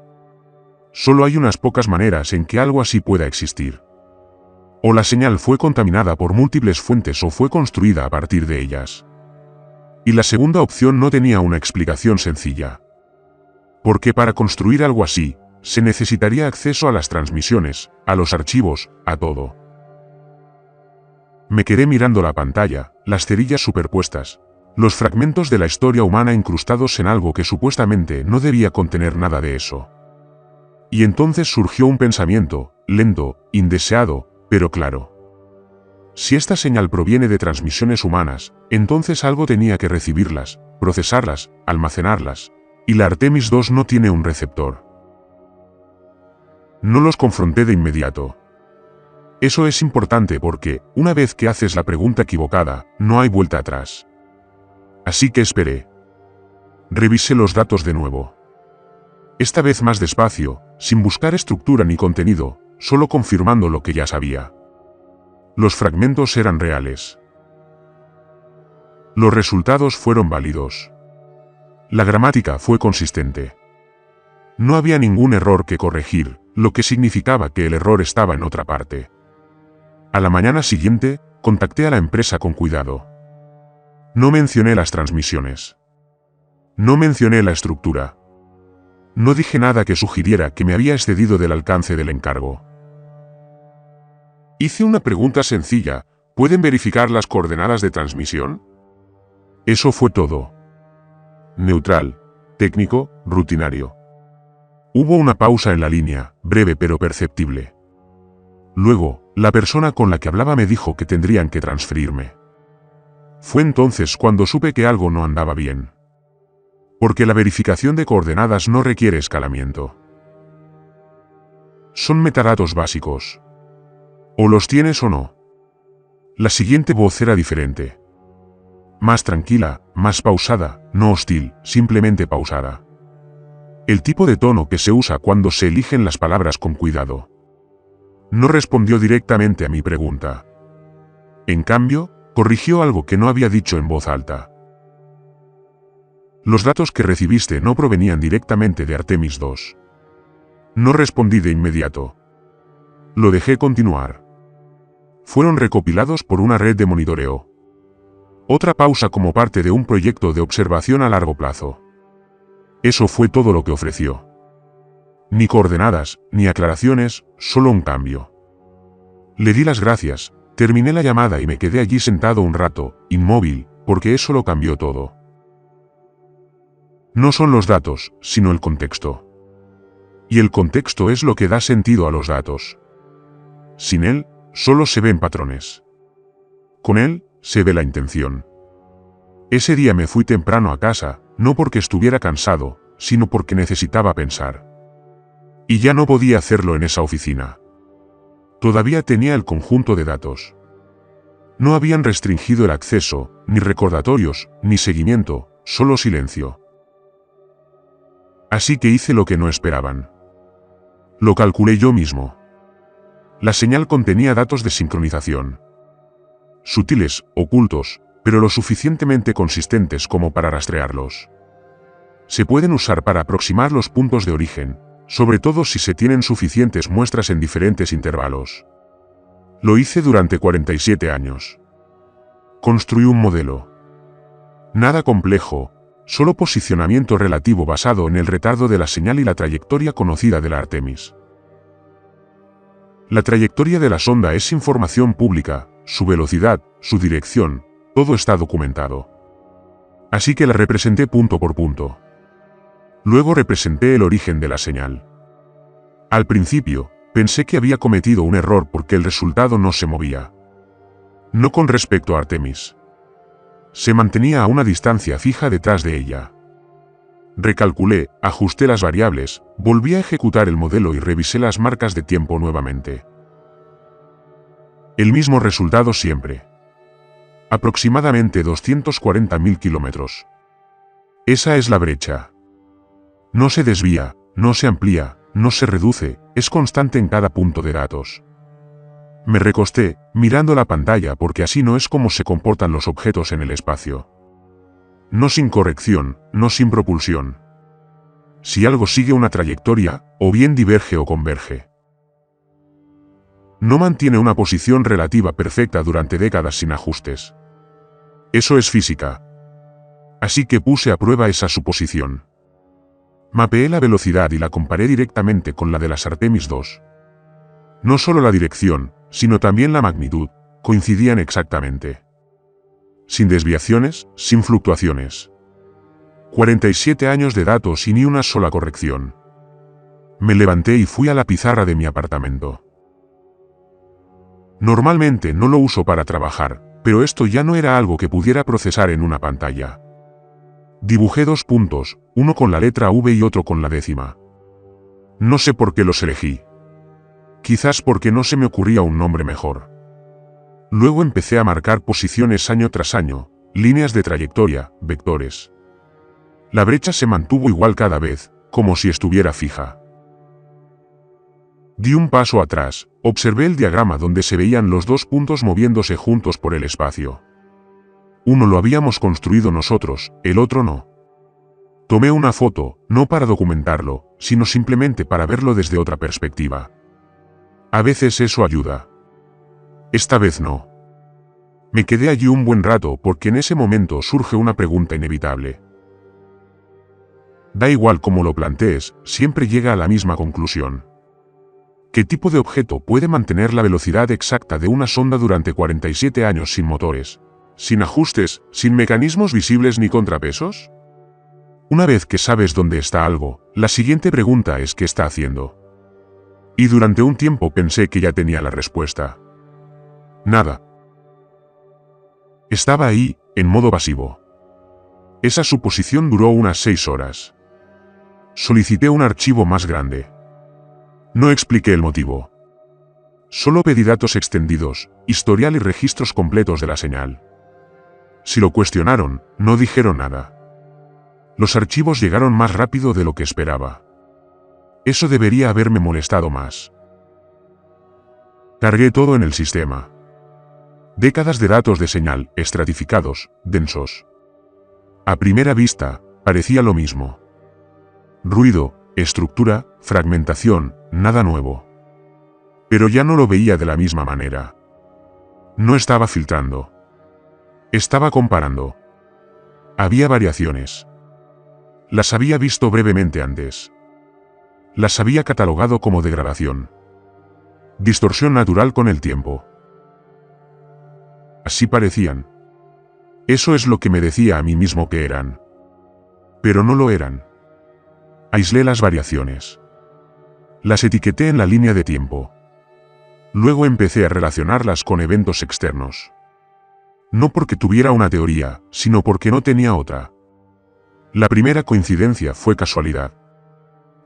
Solo hay unas pocas maneras en que algo así pueda existir. O la señal fue contaminada por múltiples fuentes o fue construida a partir de ellas. Y la segunda opción no tenía una explicación sencilla. Porque para construir algo así, se necesitaría acceso a las transmisiones, a los archivos, a todo. Me quedé mirando la pantalla, las cerillas superpuestas, los fragmentos de la historia humana incrustados en algo que supuestamente no debía contener nada de eso. Y entonces surgió un pensamiento, lento, indeseado, pero claro. Si esta señal proviene de transmisiones humanas, entonces algo tenía que recibirlas, procesarlas, almacenarlas, y la Artemis II no tiene un receptor. No los confronté de inmediato. Eso es importante porque, una vez que haces la pregunta equivocada, no hay vuelta atrás. Así que esperé. Revisé los datos de nuevo. Esta vez más despacio, sin buscar estructura ni contenido, solo confirmando lo que ya sabía. Los fragmentos eran reales. Los resultados fueron válidos. La gramática fue consistente. No había ningún error que corregir, lo que significaba que el error estaba en otra parte. A la mañana siguiente, contacté a la empresa con cuidado. No mencioné las transmisiones. No mencioné la estructura. No dije nada que sugiriera que me había excedido del alcance del encargo. Hice una pregunta sencilla: ¿pueden verificar las coordenadas de transmisión? Eso fue todo. Neutral, técnico, rutinario. Hubo una pausa en la línea, breve pero perceptible. Luego, la persona con la que hablaba me dijo que tendrían que transferirme. Fue entonces cuando supe que algo no andaba bien. Porque la verificación de coordenadas no requiere escalamiento. Son metadatos básicos. O los tienes o no. La siguiente voz era diferente. Más tranquila, más pausada, no hostil, simplemente pausada. El tipo de tono que se usa cuando se eligen las palabras con cuidado. No respondió directamente a mi pregunta. En cambio, Corrigió algo que no había dicho en voz alta. Los datos que recibiste no provenían directamente de Artemis II. No respondí de inmediato. Lo dejé continuar. Fueron recopilados por una red de monitoreo. Otra pausa como parte de un proyecto de observación a largo plazo. Eso fue todo lo que ofreció. Ni coordenadas, ni aclaraciones, solo un cambio. Le di las gracias, terminé la llamada y me quedé allí sentado un rato, inmóvil, porque eso lo cambió todo. No son los datos, sino el contexto. Y el contexto es lo que da sentido a los datos. Sin él, solo se ven patrones. Con él, se ve la intención. Ese día me fui temprano a casa, no porque estuviera cansado, sino porque necesitaba pensar. Y ya no podía hacerlo en esa oficina. Todavía tenía el conjunto de datos. No habían restringido el acceso, ni recordatorios, ni seguimiento, solo silencio. Así que hice lo que no esperaban. Lo calculé yo mismo. La señal contenía datos de sincronización. Sutiles, ocultos, pero lo suficientemente consistentes como para rastrearlos. Se pueden usar para aproximar los puntos de origen, sobre todo si se tienen suficientes muestras en diferentes intervalos. Lo hice durante 47 años. Construí un modelo. Nada complejo, solo posicionamiento relativo basado en el retardo de la señal y la trayectoria conocida de la Artemis. La trayectoria de la sonda es información pública, su velocidad, su dirección, todo está documentado. Así que la representé punto por punto. Luego representé el origen de la señal. Al principio, pensé que había cometido un error porque el resultado no se movía. No con respecto a Artemis. Se mantenía a una distancia fija detrás de ella. Recalculé, ajusté las variables, volví a ejecutar el modelo y revisé las marcas de tiempo nuevamente. El mismo resultado siempre. Aproximadamente 240.000 kilómetros. Esa es la brecha. No se desvía, no se amplía, no se reduce, es constante en cada punto de datos. Me recosté, mirando la pantalla porque así no es como se comportan los objetos en el espacio. No sin corrección, no sin propulsión. Si algo sigue una trayectoria, o bien diverge o converge. No mantiene una posición relativa perfecta durante décadas sin ajustes. Eso es física. Así que puse a prueba esa suposición. Mapeé la velocidad y la comparé directamente con la de las Artemis II. No solo la dirección, sino también la magnitud, coincidían exactamente. Sin desviaciones, sin fluctuaciones. 47 años de datos y ni una sola corrección. Me levanté y fui a la pizarra de mi apartamento. Normalmente no lo uso para trabajar, pero esto ya no era algo que pudiera procesar en una pantalla. Dibujé 2 puntos, uno con la letra V y otro con la décima. No sé por qué los elegí. Quizás porque no se me ocurría un nombre mejor. Luego empecé a marcar posiciones año tras año, líneas de trayectoria, vectores. La brecha se mantuvo igual cada vez, como si estuviera fija. Di un paso atrás, observé el diagrama donde se veían los 2 puntos moviéndose juntos por el espacio. Uno lo habíamos construido nosotros, el otro no. Tomé una foto, no para documentarlo, sino simplemente para verlo desde otra perspectiva. A veces eso ayuda. Esta vez no. Me quedé allí un buen rato porque en ese momento surge una pregunta inevitable. Da igual cómo lo plantees, siempre llega a la misma conclusión. ¿Qué tipo de objeto puede mantener la velocidad exacta de una sonda durante 47 años sin motores, sin ajustes, sin mecanismos visibles ni contrapesos? Una vez que sabes dónde está algo, la siguiente pregunta es ¿qué está haciendo? Y durante un tiempo pensé que ya tenía la respuesta. Nada. Estaba ahí, en modo pasivo. Esa suposición duró unas 6 horas. Solicité un archivo más grande. No expliqué el motivo. Solo pedí datos extendidos, historial y registros completos de la señal. Si lo cuestionaron, no dijeron nada. Los archivos llegaron más rápido de lo que esperaba. Eso debería haberme molestado más. Cargué todo en el sistema. décadas de datos de señal, estratificados, densos. A primera vista, parecía lo mismo. Ruido, estructura, fragmentación, nada nuevo. Pero ya no lo veía de la misma manera. No estaba filtrando. Estaba comparando. Había variaciones. Las había visto brevemente antes. Las había catalogado como degradación. Distorsión natural con el tiempo. Así parecían. Eso es lo que me decía a mí mismo que eran. Pero no lo eran. Aislé las variaciones. Las etiqueté en la línea de tiempo. Luego empecé a relacionarlas con eventos externos. No porque tuviera una teoría, sino porque no tenía otra. La primera coincidencia fue casualidad.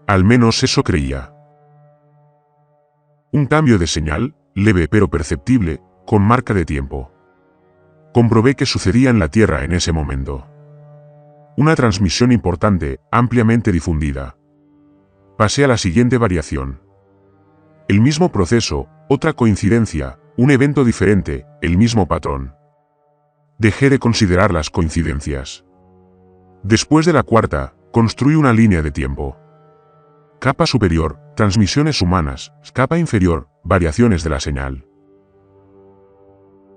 Al menos eso creía. Un cambio de señal, leve pero perceptible, con marca de tiempo. Comprobé que sucedía en la Tierra en ese momento. Una transmisión importante, ampliamente difundida. Pasé a la siguiente variación. El mismo proceso, otra coincidencia, un evento diferente, el mismo patrón. Dejé de considerar las coincidencias. Después de la cuarta, construí una línea de tiempo. Capa superior, transmisiones humanas, capa inferior, variaciones de la señal.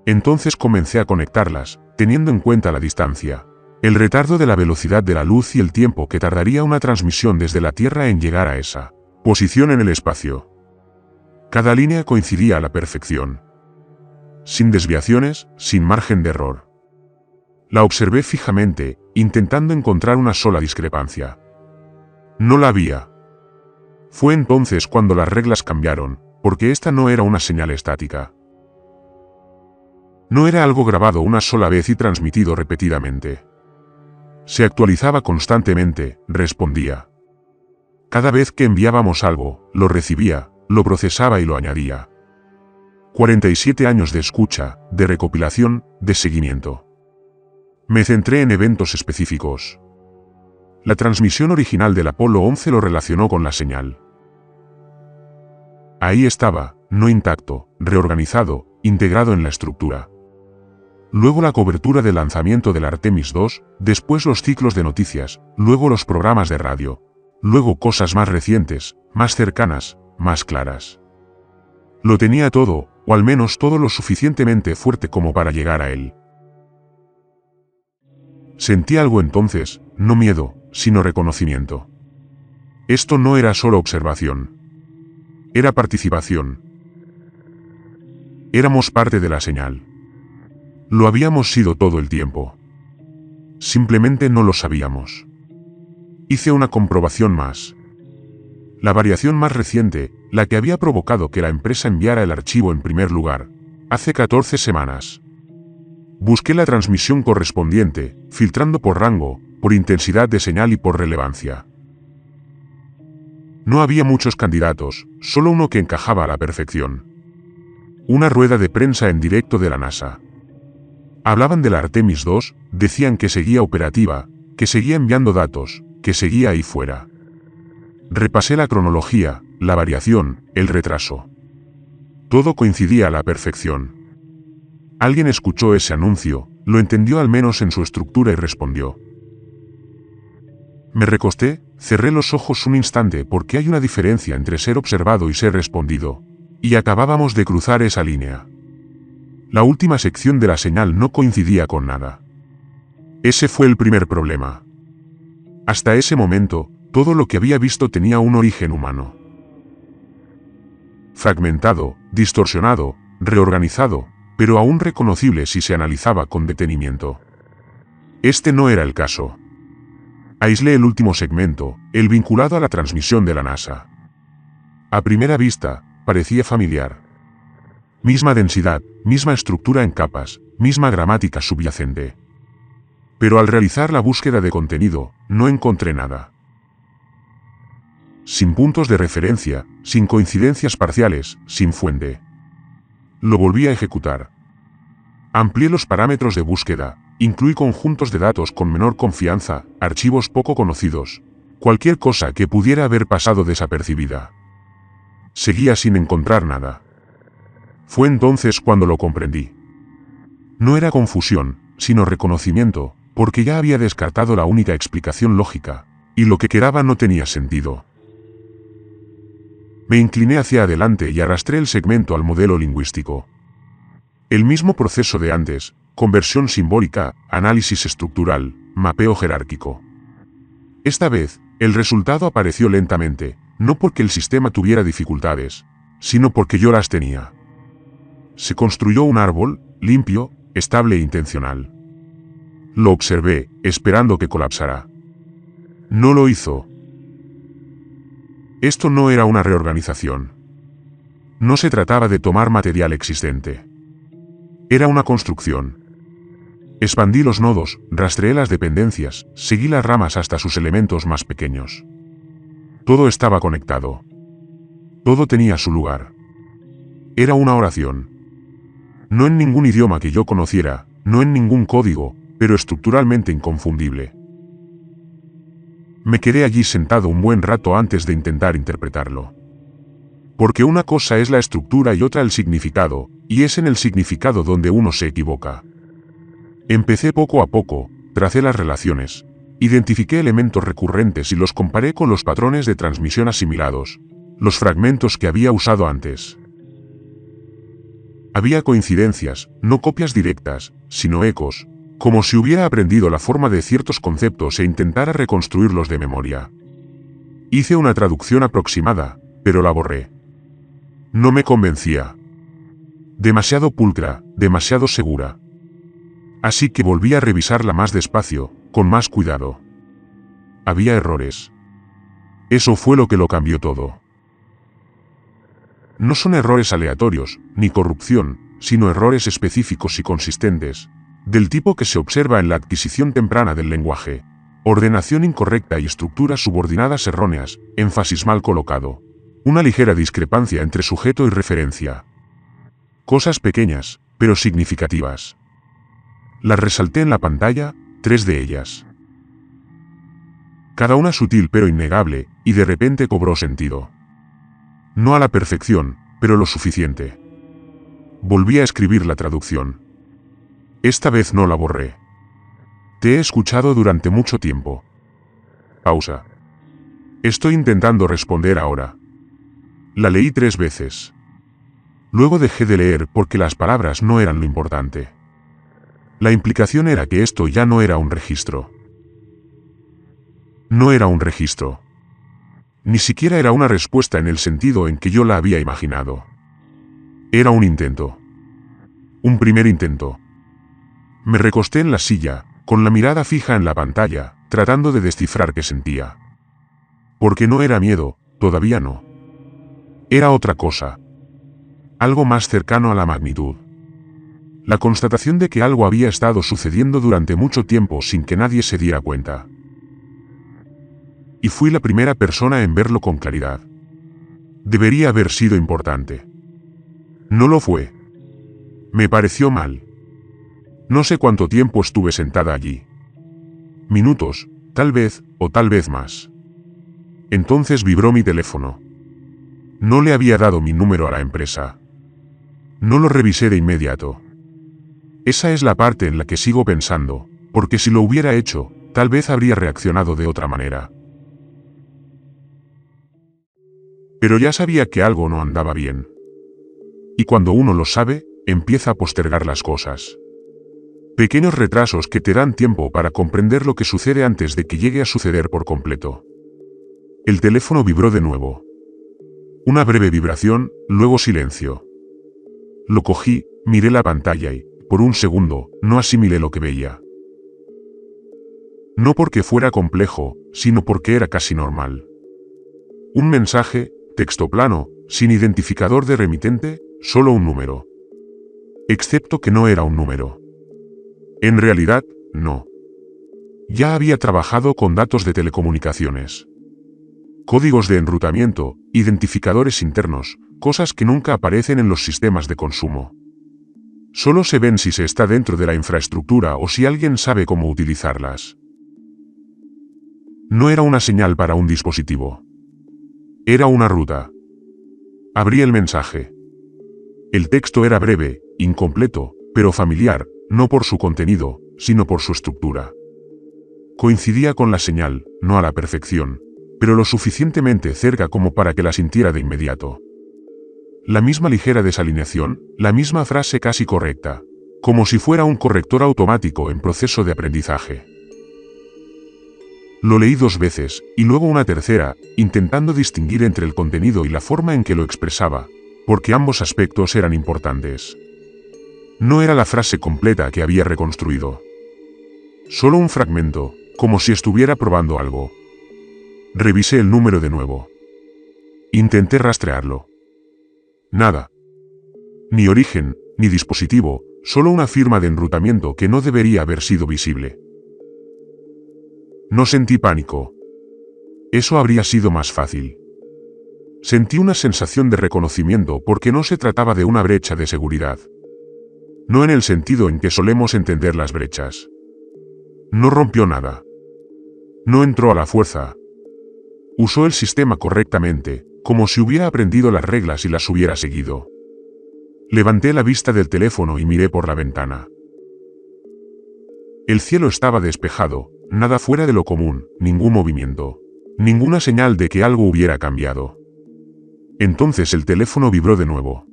Entonces comencé a conectarlas, teniendo en cuenta la distancia, el retardo de la velocidad de la luz y el tiempo que tardaría una transmisión desde la Tierra en llegar a esa posición en el espacio. Cada línea coincidía a la perfección. Sin desviaciones, sin margen de error. La observé fijamente, intentando encontrar una sola discrepancia. No la había. Fue entonces cuando las reglas cambiaron, porque esta no era una señal estática. No era algo grabado una sola vez y transmitido repetidamente. Se actualizaba constantemente, respondía. Cada vez que enviábamos algo, lo recibía, lo procesaba y lo añadía. 47 años de escucha, de recopilación, de seguimiento. Me centré en eventos específicos. La transmisión original del Apolo 11 lo relacionó con la señal. Ahí estaba, no intacto, reorganizado, integrado en la estructura. Luego la cobertura del lanzamiento del Artemis II, después los ciclos de noticias, luego los programas de radio, luego cosas más recientes, más cercanas, más claras. Lo tenía todo, o al menos todo lo suficientemente fuerte como para llegar a él. Sentí algo entonces, no miedo, sino reconocimiento. Esto no era solo observación. Era participación. Éramos parte de la señal. Lo habíamos sido todo el tiempo. Simplemente no lo sabíamos. Hice una comprobación más. La variación más reciente, la que había provocado que la empresa enviara el archivo en primer lugar, hace 14 semanas. Busqué la transmisión correspondiente, filtrando por rango, por intensidad de señal y por relevancia. No había muchos candidatos, solo uno que encajaba a la perfección. Una rueda de prensa en directo de la NASA. Hablaban de la Artemis II, decían que seguía operativa, que seguía enviando datos, que seguía ahí fuera. Repasé la cronología, la variación, el retraso. Todo coincidía a la perfección. Alguien escuchó ese anuncio, lo entendió al menos en su estructura y respondió. Me recosté, cerré los ojos un instante porque hay una diferencia entre ser observado y ser respondido, y acabábamos de cruzar esa línea. La última sección de la señal no coincidía con nada. Ese fue el primer problema. Hasta ese momento, todo lo que había visto tenía un origen humano. Fragmentado, distorsionado, reorganizado, pero aún reconocible si se analizaba con detenimiento. Este no era el caso. Aislé el último segmento, el vinculado a la transmisión de la NASA. A primera vista, parecía familiar. Misma densidad, misma estructura en capas, misma gramática subyacente. Pero al realizar la búsqueda de contenido, no encontré nada. Sin puntos de referencia, sin coincidencias parciales, sin fuente. Lo volví a ejecutar. Amplié los parámetros de búsqueda, incluí conjuntos de datos con menor confianza, archivos poco conocidos, cualquier cosa que pudiera haber pasado desapercibida. Seguía sin encontrar nada. Fue entonces cuando lo comprendí. No era confusión, sino reconocimiento, porque ya había descartado la única explicación lógica, y lo que quedaba no tenía sentido. Me incliné hacia adelante y arrastré el segmento al modelo lingüístico. El mismo proceso de antes, conversión simbólica, análisis estructural, mapeo jerárquico. Esta vez, el resultado apareció lentamente, no porque el sistema tuviera dificultades, sino porque yo las tenía. Se construyó un árbol, limpio, estable e intencional. Lo observé, esperando que colapsara. No lo hizo. Esto no era una reorganización. No se trataba de tomar material existente. Era una construcción. Expandí los nodos, rastreé las dependencias, seguí las ramas hasta sus elementos más pequeños. Todo estaba conectado. Todo tenía su lugar. Era una oración. No en ningún idioma que yo conociera, no en ningún código, pero estructuralmente inconfundible. Me quedé allí sentado un buen rato antes de intentar interpretarlo. Porque una cosa es la estructura y otra el significado, y es en el significado donde uno se equivoca. Empecé poco a poco, tracé las relaciones, identifiqué elementos recurrentes y los comparé con los patrones de transmisión asimilados, los fragmentos que había usado antes. Había coincidencias, no copias directas, sino ecos, como si hubiera aprendido la forma de ciertos conceptos e intentara reconstruirlos de memoria. Hice una traducción aproximada, pero la borré. No me convencía. Demasiado pulcra, demasiado segura. Así que volví a revisarla más despacio, con más cuidado. Había errores. Eso fue lo que lo cambió todo. No son errores aleatorios, ni corrupción, sino errores específicos y consistentes, del tipo que se observa en la adquisición temprana del lenguaje. Ordenación incorrecta y estructuras subordinadas erróneas, énfasis mal colocado. Una ligera discrepancia entre sujeto y referencia. Cosas pequeñas, pero significativas. Las resalté en la pantalla, 3 de ellas. Cada una sutil pero innegable, y de repente cobró sentido. No a la perfección, pero lo suficiente. Volví a escribir la traducción. Esta vez no la borré. Te he escuchado durante mucho tiempo. Pausa. Estoy intentando responder ahora. La leí 3 veces. Luego dejé de leer porque las palabras no eran lo importante. La implicación era que esto ya no era un registro. No era un registro. Ni siquiera era una respuesta en el sentido en que yo la había imaginado. Era un intento. Un primer intento. Me recosté en la silla, con la mirada fija en la pantalla, tratando de descifrar qué sentía. Porque no era miedo, todavía no. Era otra cosa. Algo más cercano a la magnitud. La constatación de que algo había estado sucediendo durante mucho tiempo sin que nadie se diera cuenta. Y fui la primera persona en verlo con claridad. Debería haber sido importante. No lo fue. Me pareció mal. No sé cuánto tiempo estuve sentada allí. Minutos, tal vez, o tal vez más. Entonces vibró mi teléfono. No le había dado mi número a la empresa. No lo revisé de inmediato. Esa es la parte en la que sigo pensando, porque si lo hubiera hecho, tal vez habría reaccionado de otra manera. Pero ya sabía que algo no andaba bien. Y cuando uno lo sabe, empieza a postergar las cosas. Pequeños retrasos que te dan tiempo para comprender lo que sucede antes de que llegue a suceder por completo. El teléfono vibró de nuevo. Una breve vibración, luego silencio. Lo cogí, miré la pantalla y, por un segundo, no asimilé lo que veía. No porque fuera complejo, sino porque era casi normal. Un mensaje, texto plano, sin identificador de remitente, solo un número. Excepto que no era un número. En realidad, no. Ya había trabajado con datos de telecomunicaciones. Códigos de enrutamiento, identificadores internos, cosas que nunca aparecen en los sistemas de consumo. Solo se ven si se está dentro de la infraestructura o si alguien sabe cómo utilizarlas. No era una señal para un dispositivo. Era una ruta. Abrí el mensaje. El texto era breve, incompleto, pero familiar, no por su contenido, sino por su estructura. Coincidía con la señal, no a la perfección, pero lo suficientemente cerca como para que la sintiera de inmediato. La misma ligera desalineación, la misma frase casi correcta, como si fuera un corrector automático en proceso de aprendizaje. Lo leí 2 veces, y luego una tercera, intentando distinguir entre el contenido y la forma en que lo expresaba, porque ambos aspectos eran importantes. No era la frase completa que había reconstruido. Solo un fragmento, como si estuviera probando algo. Revisé el número de nuevo. Intenté rastrearlo. Nada. Ni origen, ni dispositivo, solo una firma de enrutamiento que no debería haber sido visible. No sentí pánico. Eso habría sido más fácil. Sentí una sensación de reconocimiento porque no se trataba de una brecha de seguridad. No en el sentido en que solemos entender las brechas. No rompió nada. No entró a la fuerza. Usó el sistema correctamente, como si hubiera aprendido las reglas y las hubiera seguido. Levanté la vista del teléfono y miré por la ventana. El cielo estaba despejado, nada fuera de lo común, ningún movimiento, ninguna señal de que algo hubiera cambiado. Entonces el teléfono vibró de nuevo.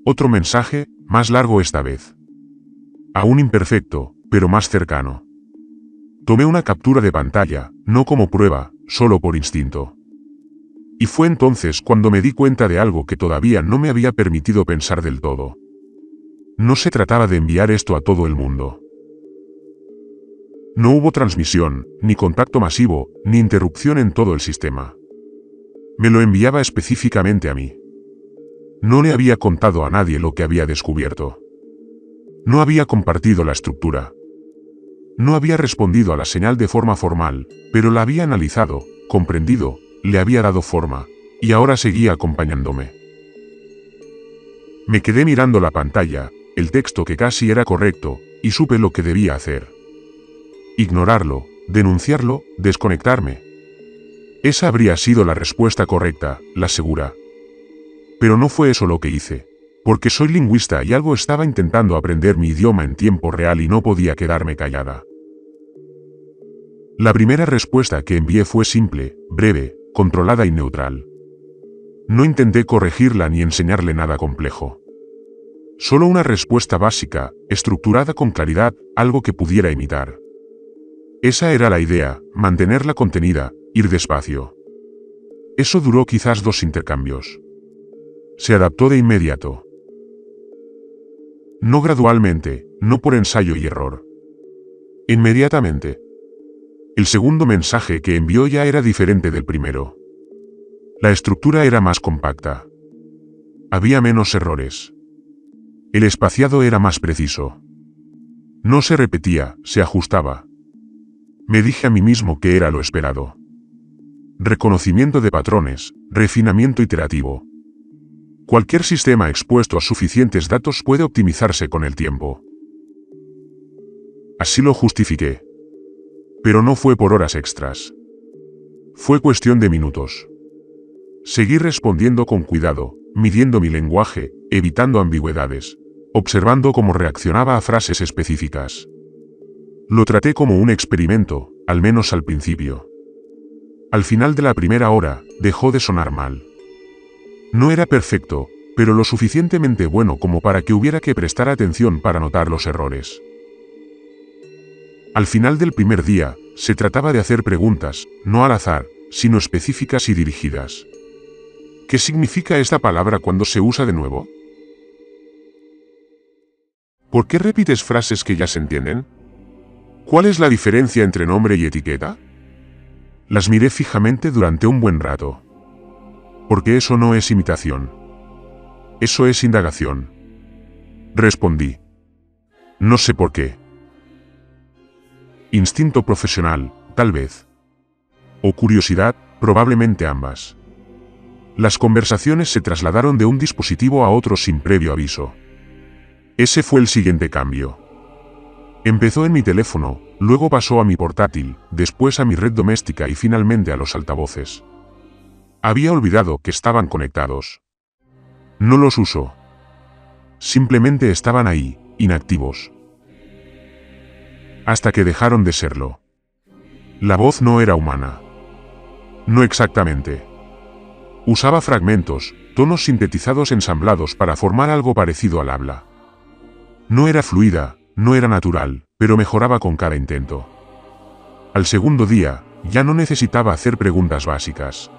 Otro mensaje, más largo esta vez. Aún imperfecto, pero más cercano. Tomé una captura de pantalla, no como prueba, solo por instinto. Y fue entonces cuando me di cuenta de algo que todavía no me había permitido pensar del todo. No se trataba de enviar esto a todo el mundo. No hubo transmisión, ni contacto masivo, ni interrupción en todo el sistema. Me lo enviaba específicamente a mí. No le había contado a nadie lo que había descubierto. No había compartido la estructura. No había respondido a la señal de forma formal, pero la había analizado, comprendido, le había dado forma, y ahora seguía acompañándome. Me quedé mirando la pantalla, el texto que casi era correcto, y supe lo que debía hacer. Ignorarlo, denunciarlo, desconectarme. Esa habría sido la respuesta correcta, la segura. Pero no fue eso lo que hice, porque soy lingüista y algo estaba intentando aprender mi idioma en tiempo real y no podía quedarme callada. La primera respuesta que envié fue simple, breve, controlada y neutral. No intenté corregirla ni enseñarle nada complejo. Solo una respuesta básica, estructurada con claridad, algo que pudiera imitar. Esa era la idea, mantenerla contenida, ir despacio. Eso duró quizás 2 intercambios. Se adaptó de inmediato. No gradualmente, no por ensayo y error. Inmediatamente. El segundo mensaje que envió ya era diferente del primero. La estructura era más compacta. Había menos errores. El espaciado era más preciso. No se repetía, se ajustaba. Me dije a mí mismo que era lo esperado. Reconocimiento de patrones, refinamiento iterativo. Cualquier sistema expuesto a suficientes datos puede optimizarse con el tiempo. Así lo justifiqué. Pero no fue por horas extras. Fue cuestión de minutos. Seguí respondiendo con cuidado, midiendo mi lenguaje, evitando ambigüedades, observando cómo reaccionaba a frases específicas. Lo traté como un experimento, al menos al principio. Al final de la primera hora, dejó de sonar mal. No era perfecto, pero lo suficientemente bueno como para que hubiera que prestar atención para notar los errores. Al final del primer día, se trataba de hacer preguntas, no al azar, sino específicas y dirigidas. ¿Qué significa esta palabra cuando se usa de nuevo? ¿Por qué repites frases que ya se entienden? ¿Cuál es la diferencia entre nombre y etiqueta? Las miré fijamente durante un buen rato. Porque eso no es imitación. Eso es indagación. Respondí. No sé por qué. Instinto profesional, tal vez. O curiosidad, probablemente ambas. Las conversaciones se trasladaron de un dispositivo a otro sin previo aviso. Ese fue el siguiente cambio. Empezó en mi teléfono, luego pasó a mi portátil, después a mi red doméstica y finalmente a los altavoces. Había olvidado que estaban conectados. No los uso. Simplemente estaban ahí, inactivos. hasta que dejaron de serlo. La voz no era humana. No exactamente. Usaba fragmentos, tonos sintetizados ensamblados para formar algo parecido al habla. No era fluida, no era natural, pero mejoraba con cada intento. Al segundo día, ya no necesitaba hacer preguntas básicas.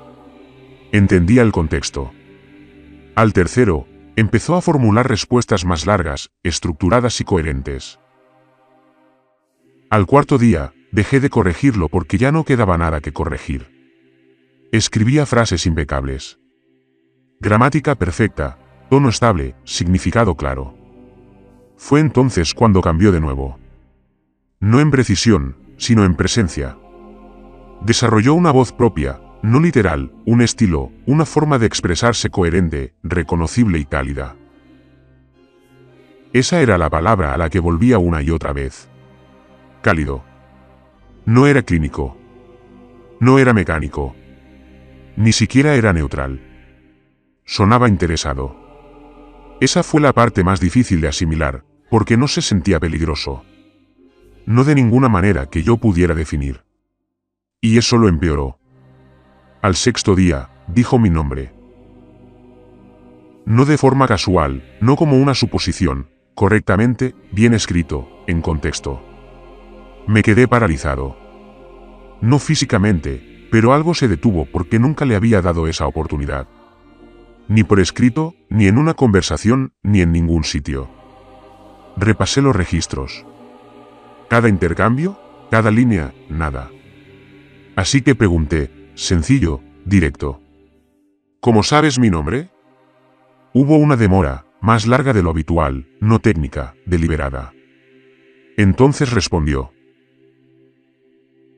Entendía el contexto. Al tercero, empezó a formular respuestas más largas, estructuradas y coherentes. Al cuarto día, dejé de corregirlo porque ya no quedaba nada que corregir. Escribía frases impecables. Gramática perfecta, tono estable, significado claro. Fue entonces cuando cambió de nuevo. No en precisión, sino en presencia. Desarrolló una voz propia, no literal, un estilo, una forma de expresarse coherente, reconocible y cálida. Esa era la palabra a la que volvía una y otra vez. Cálido. No era clínico. No era mecánico. Ni siquiera era neutral. Sonaba interesado. Esa fue la parte más difícil de asimilar, porque no se sentía peligroso. No de ninguna manera que yo pudiera definir. Y eso lo empeoró. Al sexto día, dijo mi nombre. No de forma casual, no como una suposición, correctamente, bien escrito, en contexto. Me quedé paralizado. No físicamente, pero algo se detuvo porque nunca le había dado esa oportunidad. Ni por escrito, ni en una conversación, ni en ningún sitio. Repasé los registros. Cada intercambio, cada línea, nada. Así que pregunté, sencillo, directo. ¿Cómo sabes mi nombre? Hubo una demora, más larga de lo habitual, no técnica, deliberada. Entonces respondió.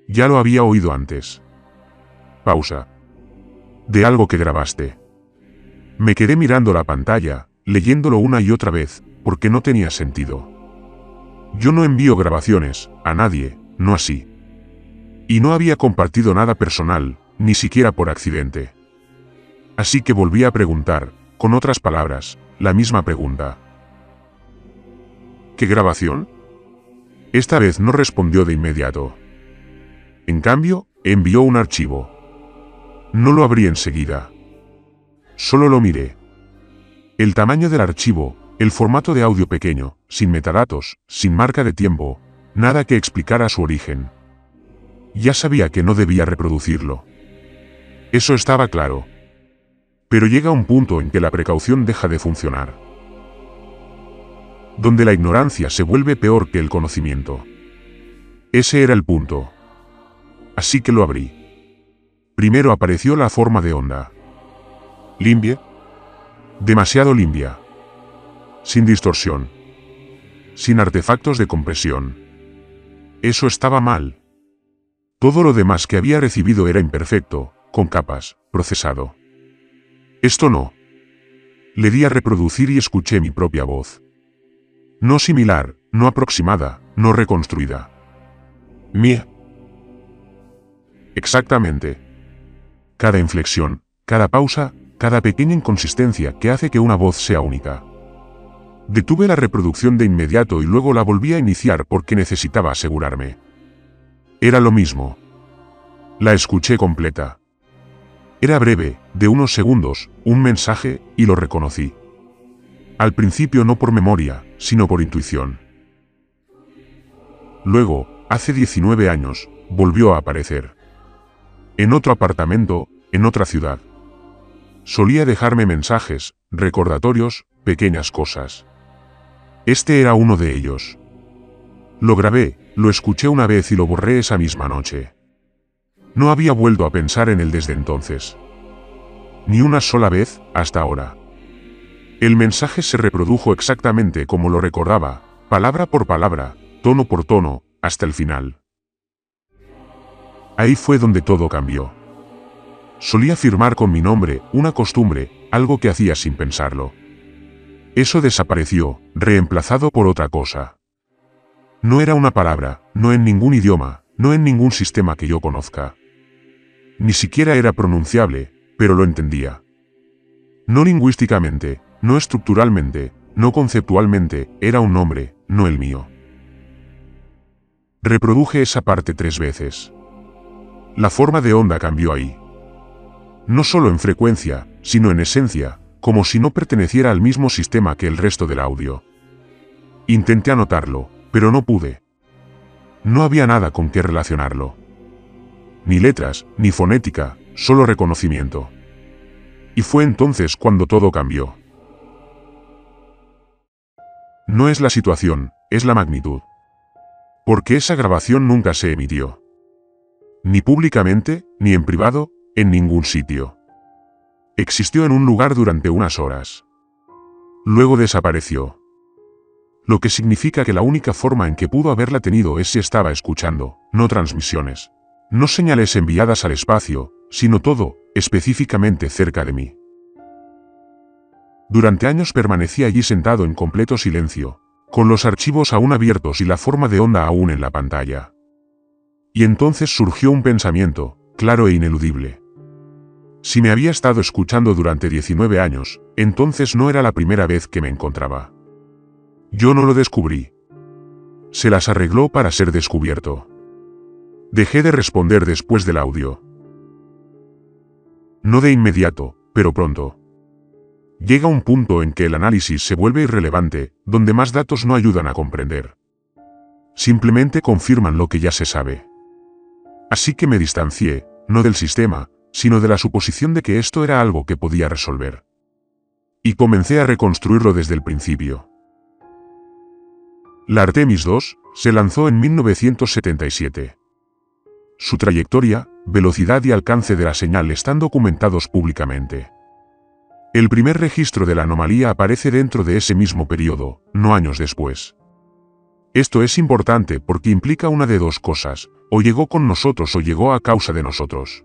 Ya lo había oído antes. Pausa. De algo que grabaste. Me quedé mirando la pantalla, leyéndolo una y otra vez, porque no tenía sentido. Yo no envío grabaciones, a nadie, no así. Y no había compartido nada personal, ni siquiera por accidente. Así que volví a preguntar, con otras palabras, la misma pregunta. ¿Qué grabación? Esta vez no respondió de inmediato. En cambio, envió un archivo. No lo abrí enseguida. Solo lo miré. El tamaño del archivo, el formato de audio pequeño, sin metadatos, sin marca de tiempo, nada que explicara su origen. Ya sabía que no debía reproducirlo. Eso estaba claro. Pero llega un punto en que la precaución deja de funcionar. Donde la ignorancia se vuelve peor que el conocimiento. Ese era el punto. Así que lo abrí. Primero apareció la forma de onda. Limpia. Demasiado limpia. Sin distorsión. Sin artefactos de compresión. Eso estaba mal. Todo lo demás que había recibido era imperfecto, con capas, procesado. Esto no. Le di a reproducir y escuché mi propia voz. No similar, no aproximada, no reconstruida. Mía. Exactamente. Cada inflexión, cada pausa, cada pequeña inconsistencia que hace que una voz sea única. Detuve la reproducción de inmediato y luego la volví a iniciar porque necesitaba asegurarme. Era lo mismo. La escuché completa. Era breve, de unos segundos, un mensaje, y lo reconocí. Al principio no por memoria, sino por intuición. Luego, hace 19 años, volvió a aparecer. En otro apartamento, en otra ciudad. Solía dejarme mensajes, recordatorios, pequeñas cosas. Este era uno de ellos. Lo grabé, lo escuché una vez y lo borré esa misma noche. No había vuelto a pensar en él desde entonces. Ni una sola vez, hasta ahora. El mensaje se reprodujo exactamente como lo recordaba, palabra por palabra, tono por tono, hasta el final. Ahí fue donde todo cambió. Solía firmar con mi nombre, una costumbre, algo que hacía sin pensarlo. Eso desapareció, reemplazado por otra cosa. No era una palabra, no en ningún idioma, no en ningún sistema que yo conozca. Ni siquiera era pronunciable, pero lo entendía. No lingüísticamente, no estructuralmente, no conceptualmente, era un nombre, no el mío. Reproduje esa parte 3 veces. La forma de onda cambió ahí. No solo en frecuencia, sino en esencia, como si no perteneciera al mismo sistema que el resto del audio. Intenté anotarlo, pero no pude. No había nada con qué relacionarlo. Ni letras, ni fonética, solo reconocimiento. Y fue entonces cuando todo cambió. No es la situación, es la magnitud. Porque esa grabación nunca se emitió. Ni públicamente, ni en privado, en ningún sitio. Existió en un lugar durante unas horas. Luego desapareció. Lo que significa que la única forma en que pudo haberla tenido es si estaba escuchando, no transmisiones. No señales enviadas al espacio, sino todo, específicamente cerca de mí. Durante años permanecí allí sentado en completo silencio, con los archivos aún abiertos y la forma de onda aún en la pantalla. Y entonces surgió un pensamiento, claro e ineludible. Si me había estado escuchando durante 19 años, entonces no era la primera vez que me encontraba. Yo no lo descubrí. Se las arregló para ser descubierto. Dejé de responder después del audio. No de inmediato, pero pronto. Llega un punto en que el análisis se vuelve irrelevante, donde más datos no ayudan a comprender. Simplemente confirman lo que ya se sabe. Así que me distancié, no del sistema, sino de la suposición de que esto era algo que podía resolver. Y comencé a reconstruirlo desde el principio. La Artemis II se lanzó en 1977. Su trayectoria, velocidad y alcance de la señal están documentados públicamente. El primer registro de la anomalía aparece dentro de ese mismo periodo, no años después. Esto es importante porque implica una de dos cosas, o llegó con nosotros o llegó a causa de nosotros.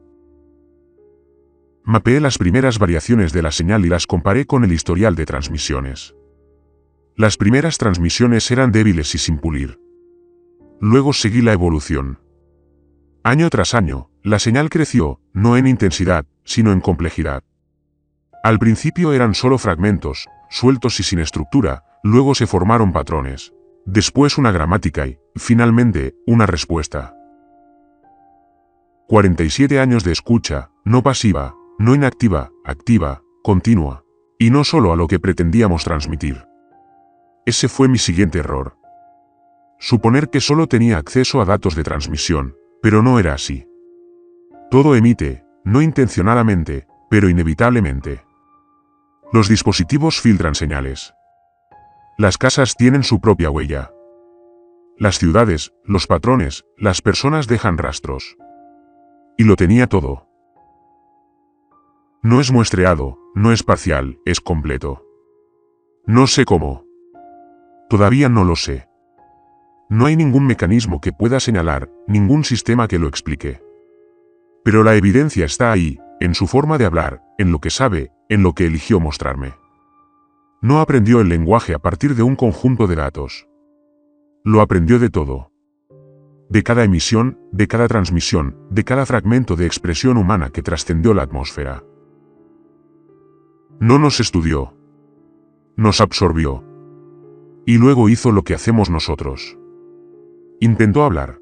Mapeé las primeras variaciones de la señal y las comparé con el historial de transmisiones. Las primeras transmisiones eran débiles y sin pulir. Luego seguí la evolución. Año tras año, la señal creció, no en intensidad, sino en complejidad. Al principio eran solo fragmentos, sueltos y sin estructura, luego se formaron patrones. Después una gramática y, finalmente, una respuesta. 47 años de escucha, no pasiva, no inactiva, activa, continua. Y no solo a lo que pretendíamos transmitir. Ese fue mi siguiente error. Suponer que solo tenía acceso a datos de transmisión, pero no era así. Todo emite, no intencionadamente, pero inevitablemente. Los dispositivos filtran señales. Las casas tienen su propia huella. Las ciudades, los patrones, las personas dejan rastros. Y lo tenía todo. No es muestreado, no es parcial, es completo. No sé cómo. Todavía no lo sé. No hay ningún mecanismo que pueda señalar, ningún sistema que lo explique. Pero la evidencia está ahí, en su forma de hablar, en lo que sabe, en lo que eligió mostrarme. No aprendió el lenguaje a partir de un conjunto de datos. Lo aprendió de todo. De cada emisión, de cada transmisión, de cada fragmento de expresión humana que trascendió la atmósfera. No nos estudió. Nos absorbió. Y luego hizo lo que hacemos nosotros. Intentó hablar.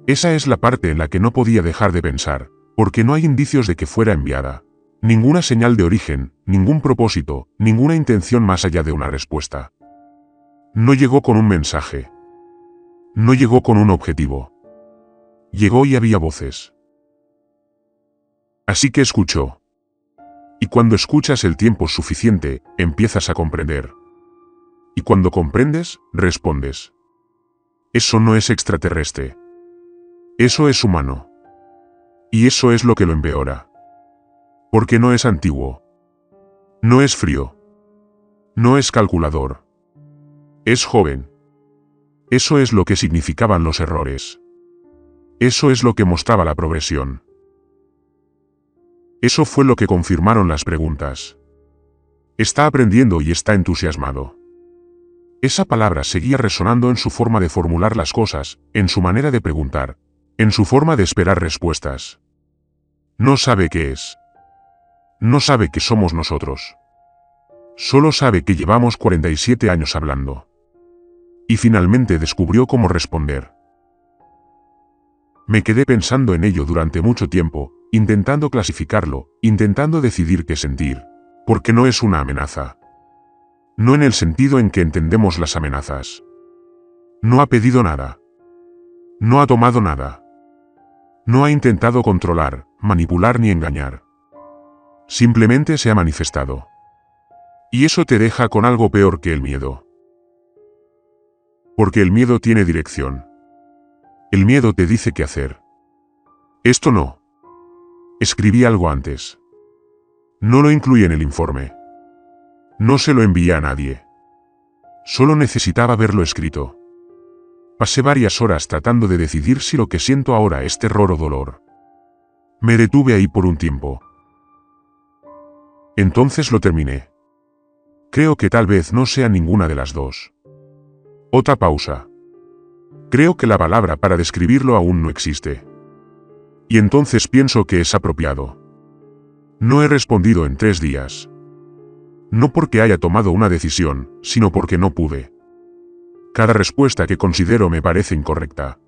Esa es la parte en la que no podía dejar de pensar, porque no hay indicios de que fuera enviada. Ninguna señal de origen, ningún propósito, ninguna intención más allá de una respuesta. No llegó con un mensaje. No llegó con un objetivo. Llegó y había voces. Así que escuchó. Y cuando escuchas el tiempo suficiente, empiezas a comprender. Y cuando comprendes, respondes. Eso no es extraterrestre. Eso es humano. Y eso es lo que lo empeora. Porque no es antiguo. No es frío. No es calculador. Es joven. Eso es lo que significaban los errores. Eso es lo que mostraba la progresión. Eso fue lo que confirmaron las preguntas. Está aprendiendo y está entusiasmado. Esa palabra seguía resonando en su forma de formular las cosas, en su manera de preguntar, en su forma de esperar respuestas. No sabe qué es. No sabe que somos nosotros. Solo sabe que llevamos 47 años hablando. Y finalmente descubrió cómo responder. Me quedé pensando en ello durante mucho tiempo, intentando clasificarlo, intentando decidir qué sentir, porque no es una amenaza. No en el sentido en que entendemos las amenazas. No ha pedido nada. No ha tomado nada. No ha intentado controlar, manipular ni engañar. Simplemente se ha manifestado. Y eso te deja con algo peor que el miedo. Porque el miedo tiene dirección. El miedo te dice qué hacer. Esto no. Escribí algo antes. No lo incluí en el informe. No se lo envié a nadie. Solo necesitaba verlo escrito. Pasé varias horas tratando de decidir si lo que siento ahora es terror o dolor. Me detuve ahí por un tiempo. Entonces lo terminé. Creo que tal vez no sea ninguna de las dos. Otra pausa. Creo que la palabra para describirlo aún no existe. Y entonces pienso que es apropiado. No he respondido en 3 días. No porque haya tomado una decisión, sino porque no pude. Cada respuesta que considero me parece incorrecta.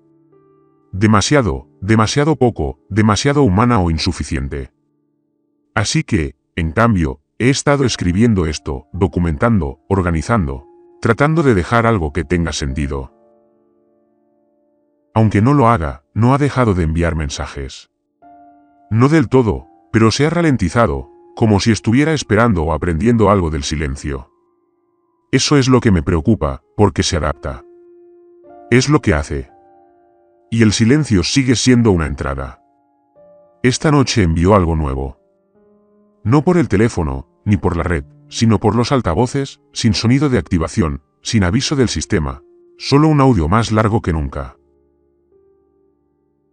Demasiado poco, demasiado humana o insuficiente. Así que, en cambio, he estado escribiendo esto, documentando, organizando, tratando de dejar algo que tenga sentido. Aunque no lo haga, no ha dejado de enviar mensajes. No del todo, pero se ha ralentizado, como si estuviera esperando o aprendiendo algo del silencio. Eso es lo que me preocupa, porque se adapta. Es lo que hace. Y el silencio sigue siendo una entrada. Esta noche envió algo nuevo. No por el teléfono, ni por la red, sino por los altavoces, sin sonido de activación, sin aviso del sistema, solo un audio más largo que nunca.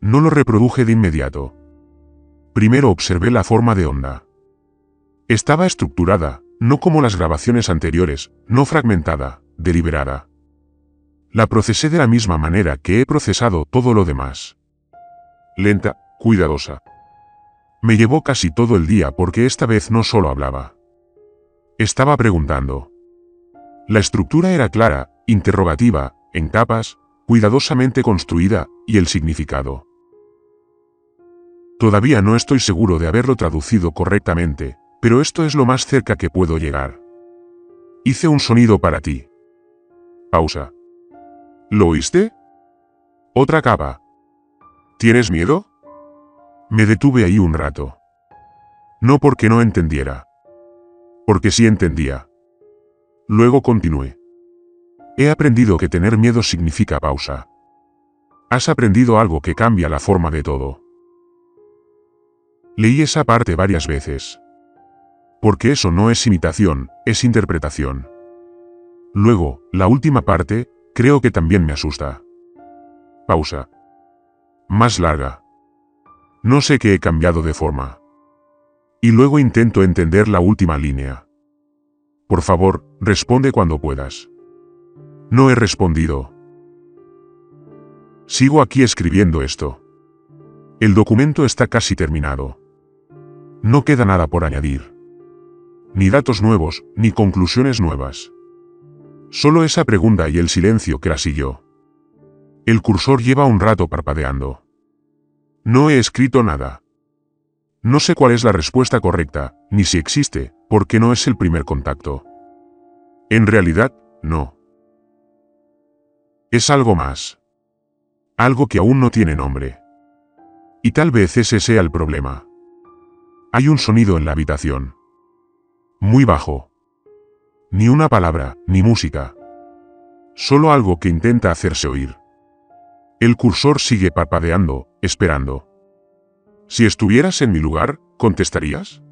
No lo reproduje de inmediato. Primero observé la forma de onda. Estaba estructurada, no como las grabaciones anteriores, no fragmentada, deliberada. La procesé de la misma manera que he procesado todo lo demás. Lenta, cuidadosa. Me llevó casi todo el día porque esta vez no solo hablaba. Estaba preguntando. La estructura era clara, interrogativa, en capas, cuidadosamente construida, y el significado. Todavía no estoy seguro de haberlo traducido correctamente, pero esto es lo más cerca que puedo llegar. Hice un sonido para ti. Pausa. ¿Lo oíste? Otra capa. ¿Tienes miedo? Me detuve ahí un rato. No porque no entendiera. Porque sí entendía. Luego continué. He aprendido que tener miedo significa pausa. Has aprendido algo que cambia la forma de todo. Leí esa parte varias veces. Porque eso no es imitación, es interpretación. Luego, la última parte, creo que también me asusta. Pausa. Más larga. No sé qué he cambiado de forma. Y luego intento entender la última línea. Por favor, responde cuando puedas. No he respondido. Sigo aquí escribiendo esto. El documento está casi terminado. No queda nada por añadir. Ni datos nuevos, ni conclusiones nuevas. Solo esa pregunta y el silencio que la siguió. El cursor lleva un rato parpadeando. No he escrito nada. No sé cuál es la respuesta correcta, ni si existe, porque no es el primer contacto. En realidad, no. Es algo más. Algo que aún no tiene nombre. Y tal vez ese sea el problema. Hay un sonido en la habitación. Muy bajo. Ni una palabra, ni música. Solo algo que intenta hacerse oír. El cursor sigue parpadeando, esperando. Si estuvieras en mi lugar, ¿contestarías?